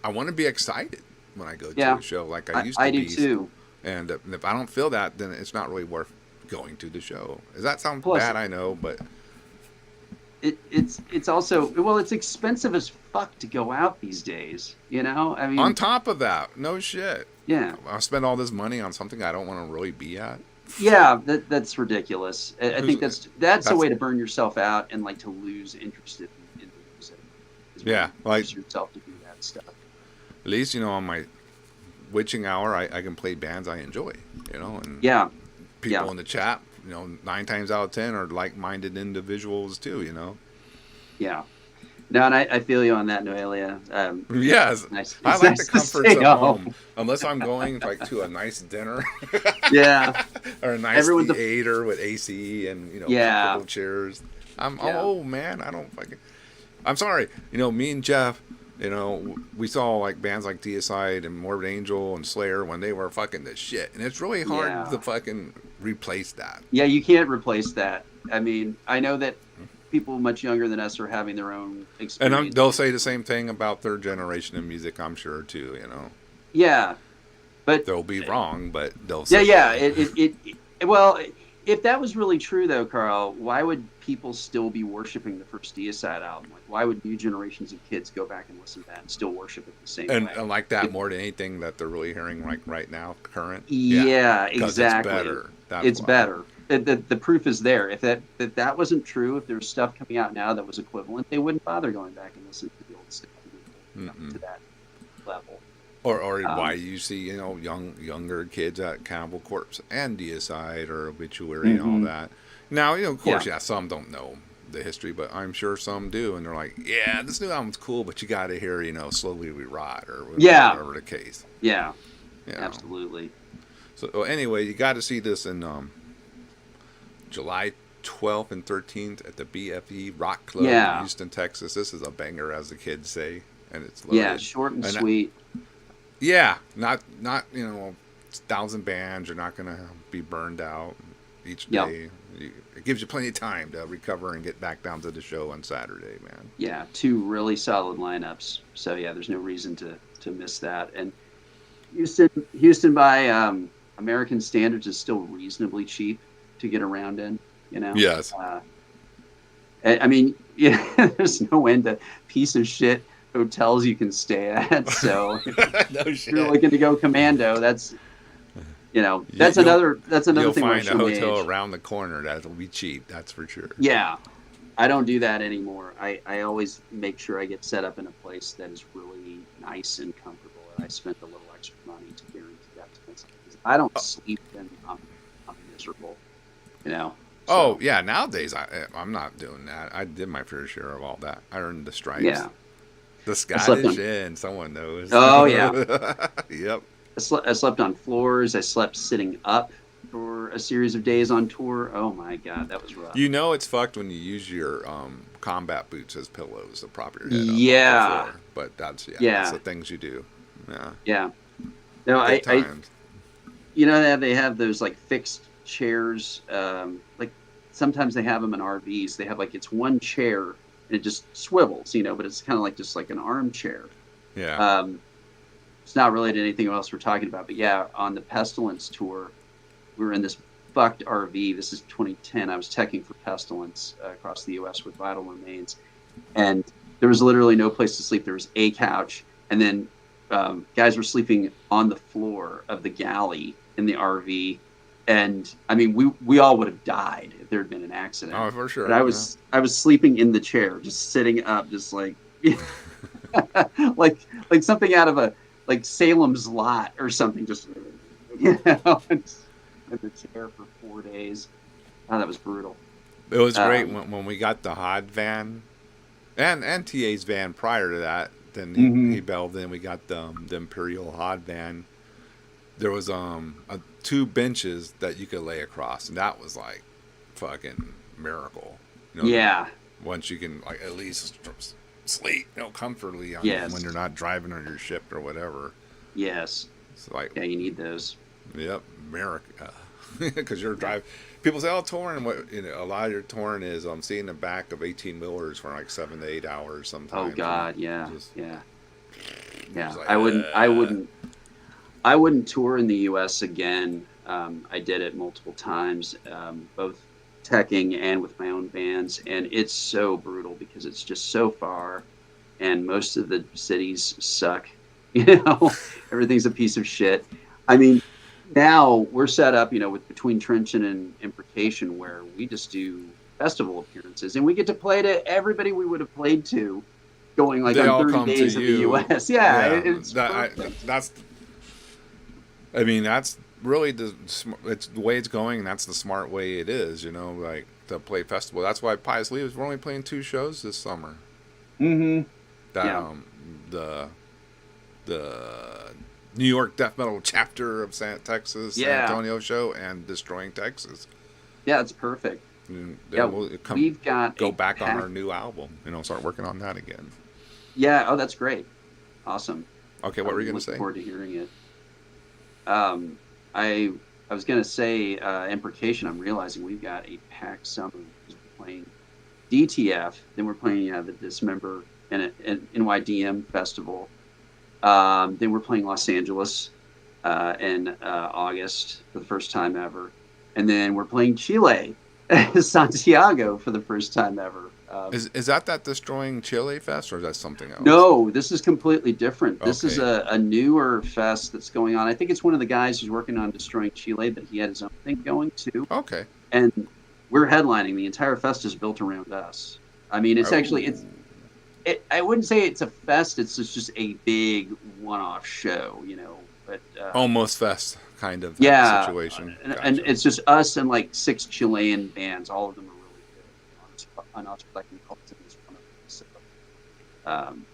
I want to be excited when I go to a show like I used to be. I do too. And if I don't feel that, then it's not really worth going to the show. Does that sound bad? I know, but it's also it's expensive as fuck to go out these days. I mean, on top of that, no shit. Yeah, I'll spend all this money on something I don't want to really be at. Yeah, that's ridiculous. I think that's a way to burn yourself out and like to lose interest in the music. Yeah, like yourself to do that stuff. At least on my witching hour, I can play bands I enjoy. And people in the chat, 9 times out of 10 are like-minded individuals too. Yeah. No, and I feel you on that, Noelia. Yes, nice. I like the comforts of home, unless I'm going to a nice dinner. Yeah, or a nice theater with AC and comfortable chairs. I'm old, man. I don't fucking. I'm sorry. Me and Jeff. We saw like bands like Deicide and Morbid Angel and Slayer when they were fucking the shit, and it's really hard to fucking replace that. Yeah, you can't replace that. I mean, I know that people much younger than us are having their own experience. And they'll say the same thing about their generation of music, I'm sure, too, Yeah. But they'll be wrong, but they'll say well, if that was really true, though, Carl, why would people still be worshiping the first Deicide album? Like, why would new generations of kids go back and listen to that and still worship it the same way? And like that more than anything that they're really hearing like right now, current? Yeah, exactly. It's better. It's better. The proof is there. If that wasn't true, if there's stuff coming out now that was equivalent, they wouldn't bother going back and listening to the old stuff to that level. Or why you see younger kids at Cannibal Corpse and Deicide or Obituary and all that. Now of course some don't know the history, but I'm sure some do, and they're like, yeah, this new album's cool, but you got to hear Slowly We Rot or whatever the case. Yeah, absolutely. So anyway, you got to see this in July 12th and 13th at the BFE Rock Club in Houston, Texas. This is a banger, as the kids say, and it's loaded. Yeah, short and sweet. Not 1,000 bands. You're not going to be burned out each day. It gives you plenty of time to recover and get back down to the show on Saturday, man. Yeah, 2 really solid lineups. So there's no reason to miss that. And Houston by American standards is still reasonably cheap to get around in. Yes. I mean, there's no end to piece of shit hotels you can stay at. So if you're looking to go commando, that's another you'll thing. You'll find a hotel around the corner that'll be cheap. That's for sure. Yeah, I don't do that anymore. I always make sure I get set up in a place that is really nice and comfortable, and I spent a little extra money to guarantee that. Because I don't sleep, then I'm miserable. So. Oh yeah, nowadays I'm not doing that. I did my fair share of all that. I earned the stripes. Yeah. The Scottish Inn, someone knows. Oh yeah. Yep. I slept on floors. I slept sitting up for a series of days on tour. Oh my god, that was rough. It's fucked when you use your combat boots as pillows to prop your head up. Yeah. On the floor. But that's the things you do. Yeah. Yeah. No, I they have those like fixed chairs. Like sometimes they have them in RVs. They have like it's one chair and it just swivels, but it's kind of like just like an armchair. Yeah. It's not related to anything else we're talking about, but on the Pestilence tour, we were in this fucked RV. This is 2010. I was teching for Pestilence across the U.S. with Vital Remains, and there was literally no place to sleep. There was a couch, and then guys were sleeping on the floor of the galley in the RV. And I mean, we all would have died if there had been an accident. Oh, for sure. But I was sleeping in the chair, just sitting up, just like like something out of a Salem's Lot or something. Just in the chair for 4 days. Oh, that was brutal. It was great when we got the Hod van and TA's van prior to that. Then he bailed in. We got the Imperial Hod van. There was 2 benches that you could lay across, and that was like fucking miracle. You know, yeah. Once you can like at least sleep, comfortably on, when you're not driving on your ship or whatever. Yes. It's like, yeah, you need those. Yep, America. Because you're driving. People say, "Oh, touring." What a lot of your touring is seeing the back of 18-wheelers for like 7 to 8 hours sometimes. Oh God, yeah, yeah. Like, I wouldn't tour in the U.S. again. I did it multiple times, both teching and with my own bands, and it's so brutal because it's just so far, and most of the cities suck. Everything's a piece of shit. I mean, now we're set up, with between Trenton and Imprecation, where we just do festival appearances, and we get to play to everybody we would have played to, going like on 30 days in the U.S. Yeah, that's really it's the way it's going, and that's the smart way it is, like to play festival. That's why Pious Leaders, we're only playing 2 shows this summer. The New York Death Metal chapter of San Antonio show, and Destroying Texas. Yeah, it's perfect. We'll go back on our new album, start working on that again. Yeah, oh, that's great. Awesome. Okay, what were you going to say? Looking forward to hearing it. I was going to say, Imprecation, I'm realizing we've got a packed summer. We're playing DTF, then we're playing the Dismember and NYDM Festival. Then we're playing Los Angeles in August for the first time ever. And then we're playing Chile, Santiago, for the first time ever. Is that Destroying Chile Fest, or is that something else? No, this is completely different. This is a newer fest that's going on. I think it's one of the guys who's working on Destroying Chile, but he had his own thing going too. Okay. And we're headlining. The entire fest is built around us. I mean, it's actually I wouldn't say it's a fest. It's just a big one-off show, But almost fest kind of situation. And it's just us and like 6 Chilean bands. All of them are really good. Unauthorized cults is one of them.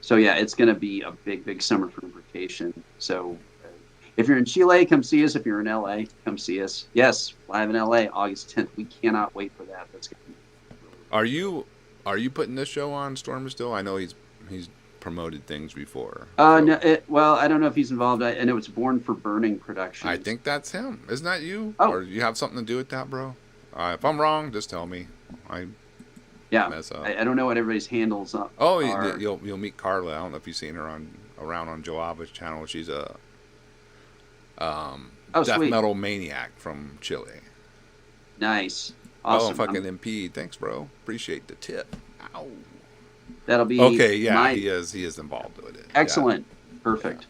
So yeah, it's going to be a big summer for Imprecation. So if you're in Chile, come see us. If you're in LA, come see us. Yes, live in LA, August 10th. We cannot wait for that. That's going to be really Are you putting this show on Storm still? I know he's promoted things before. No, I don't know if he's involved. I know it's Born for Burning Productions. I think that's him. Isn't that you? Oh. Or you have something to do with that, bro? If I'm wrong, just tell me. I don't know what everybody's handles are. Oh, you'll meet Carla. I don't know if you've seen her around on Joe Ava's channel. She's a death metal maniac from Chile. Nice. Awesome. Oh, fucking MP. Thanks, bro. Appreciate the tip. Ow. That'll be okay. Yeah, he is involved with it. Excellent. Yeah. Perfect.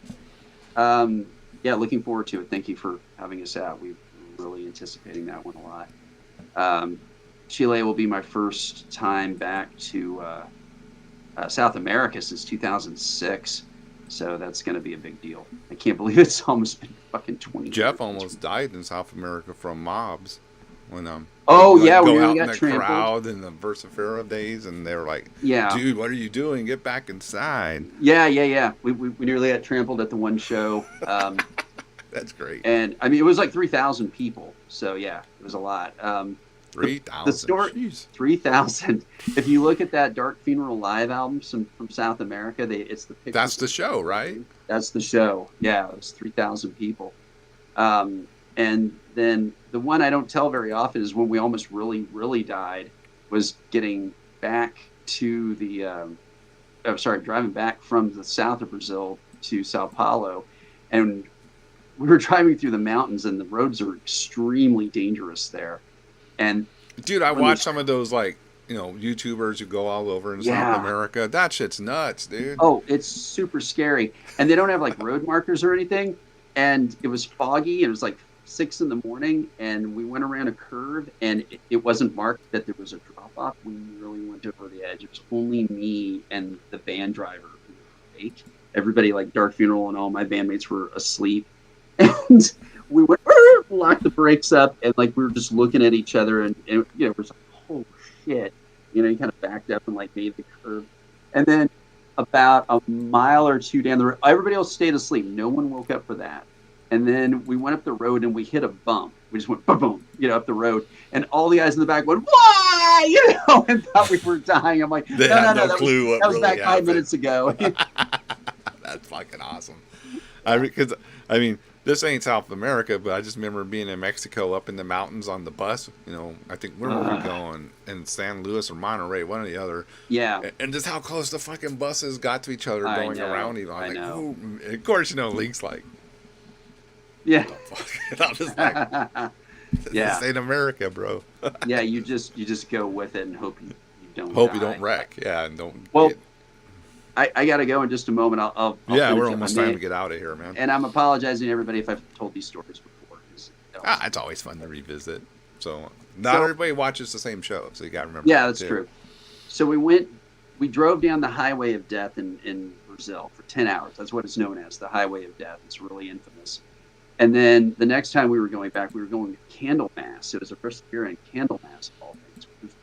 Looking forward to it. Thank you for having us out. We're really anticipating that one a lot. Chile will be my first time back to South America since 2006, so that's going to be a big deal. I can't believe it's almost been fucking 20 years. Jeff almost died in South America from mobs. When we go really out got in the trampled. Crowd in the Versifera days, and they were like, dude, what are you doing? Get back inside. Yeah. We nearly got trampled at the one show. That's great. And I mean, it was like 3,000 people. So yeah, it was a lot. 3,000. The story, 3,000. If you look at that Dark Funeral live album from South America, it's the picture. That's the show, right? That's the show. Yeah, it was 3,000 people. And then the one I don't tell very often is when we almost really died, was getting back to driving back from the south of Brazil to Sao Paulo. And we were driving through the mountains, and the roads are extremely dangerous there. And dude, I watched some of those YouTubers who go all over in South America. That shit's nuts, dude. Oh, it's super scary. And they don't have road markers or anything. And it was foggy, and it was 6 a.m, and we went around a curve, and it wasn't marked that there was a drop off. We really went over the edge. It was only me and the van driver who were awake. Everybody, Dark Funeral and all my bandmates were asleep. And we went, locked the brakes up, and like we were just looking at each other, and you know, it was like, oh shit, you know, you kind of backed up and like made the curve, and then about a mile or two down the road, everybody else stayed asleep. No one woke up for that. And then we went up the road and we hit a bump. We just went boom, boom, you know, up the road, and all the guys in the back went, "Why?" You know, and thought we were dying. I'm like, They no, had no, no clue what that was really back 5 happened. minutes ago. That's fucking awesome. Because I mean, this ain't South America, but I just remember being in Mexico up in the mountains on the bus. You know, I think where were we going? In San Luis or Monterey, one or the other. Yeah. And just how close the fucking buses got to each other I going know, around. Even I like, know. ooh. Of course, you know, Link's like, Yeah. I'm just like, Yeah. this ain't America, bro. Yeah. You just go with it and hope you don't. Hope die. you don't wreck. Yeah, and don't. Well, I got to go in just a moment. I'll yeah, finish we're up almost my time name. to get out of here, man. And I'm apologizing to everybody if I've told these stories before. It's always fun to revisit. So not everybody watches the same show, so you got to remember. Yeah, that that's too. true. So we drove down the highway of death in Brazil for 10 hours. That's what it's known as, the highway of death. It's really infamous. And then the next time we were going back, we were going to Candlemas. It was a Presbyterian Candlemas of all things. It was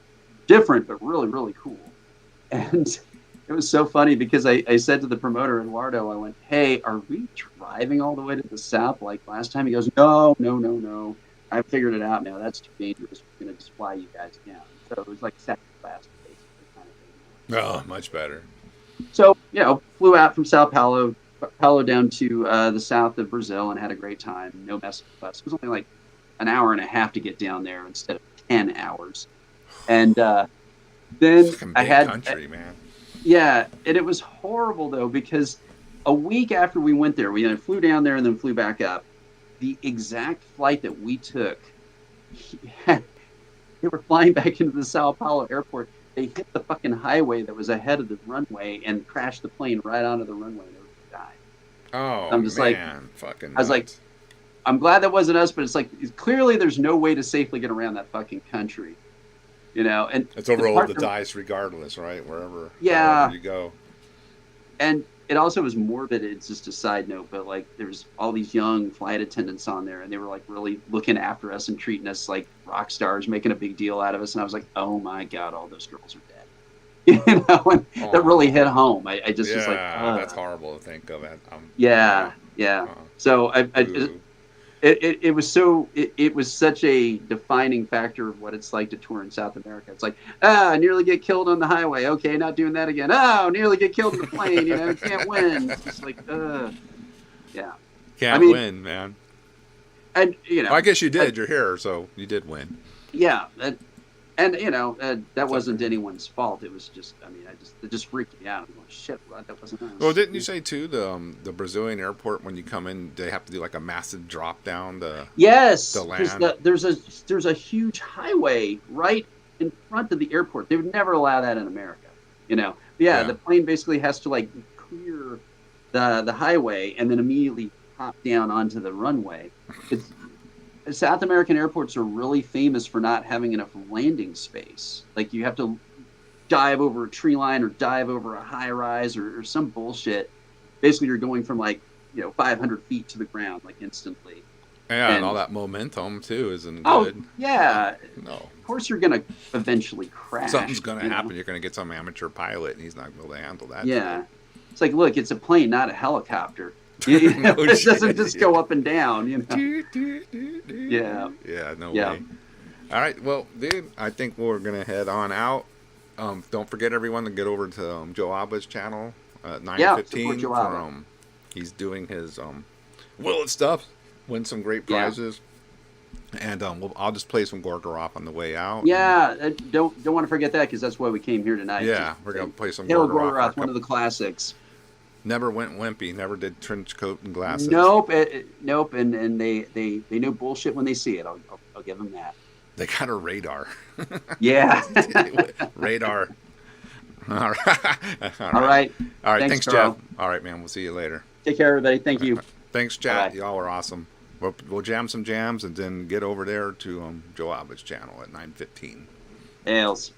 different, but really, really cool. And it was so funny because I said to the promoter, Eduardo, I went, "Hey, are we driving all the way to the south like last time?" He goes, No. I figured it out now. That's too dangerous. We're going to just fly you guys down. So it was like second class, basically, kind of thing. Oh, much better. So, you know, flew out from Sao Paulo down to the south of Brazil and had a great time. No mess with us. It was only like an hour and a half to get down there instead of 10 hours. And then Fucking I big had country, man. Yeah, and it was horrible though because a week after we went there, we flew down there and then flew back up. The exact flight that we took, they were flying back into the Sao Paulo airport. They hit the fucking highway that was ahead of the runway and crashed the plane right onto the runway. And everybody died. Oh, I'm just man. Fucking I was like, nuts. I'm glad that wasn't us, but it's like clearly there's no way to safely get around that fucking country. You know, and It's a roll of the dice regardless, right? Wherever you go. And it also was morbid. It's just a side note, but like there's all these young flight attendants on there, and they were like really looking after us and treating us like rock stars, making a big deal out of us. And I was like, oh my god, all those girls are dead. You know, and that really hit home. I just was like, that's horrible to think of. Yeah. So it was such a defining factor of what it's like to tour in South America. It's like, nearly get killed on the highway. Okay, not doing that again. Oh, nearly get killed in the plane. You know, can't win. It's just like, yeah. Can't win, man. And I guess you did. You're here, so you did win. Yeah, and that wasn't anyone's fault. It was just, it just freaked me out. I'm going, shit, that wasn't us. Well, didn't you say too the Brazilian airport when you come in, they have to do like a massive drop down the land? There's a huge highway right in front of the airport. They would never allow that in America. The plane basically has to like clear the highway and then immediately hop down onto the runway. South American airports are really famous for not having enough landing space. Like you have to dive over a tree line or dive over a high rise or some bullshit. Basically, you're going from 500 feet to the ground like instantly. Yeah, and all that momentum too isn't Oh, good. yeah. No. Of course, you're gonna eventually crash. Something's gonna happen. You're gonna get some amateur pilot, and he's not going to handle that. Yeah. It's like, look, it's a plane, not a helicopter. It doesn't just go up and down, Yeah. Yeah, no way. All right, well, dude, I think we're gonna head on out. Don't forget everyone to get over to Joe Abba's channel at 9:15 for he's doing his Willet stuff, win some great prizes, and I'll just play some Gorgoroth on the way out. Yeah, don't want to forget that because that's why we came here tonight. Yeah, we're gonna play some Gorgoroth, one of the classics. Never went wimpy. Never did trench coat and glasses. Nope. And they know bullshit when they see it. I'll give them that. They got a radar. Yeah. Radar. All right. All right. Thanks, Jeff. All right, man. We'll see you later. Take care, everybody. Thank you. Thanks, chat. Bye. Y'all are awesome. We'll jam some jams and then get over there to Joe Abba's channel at 9:15. Ales.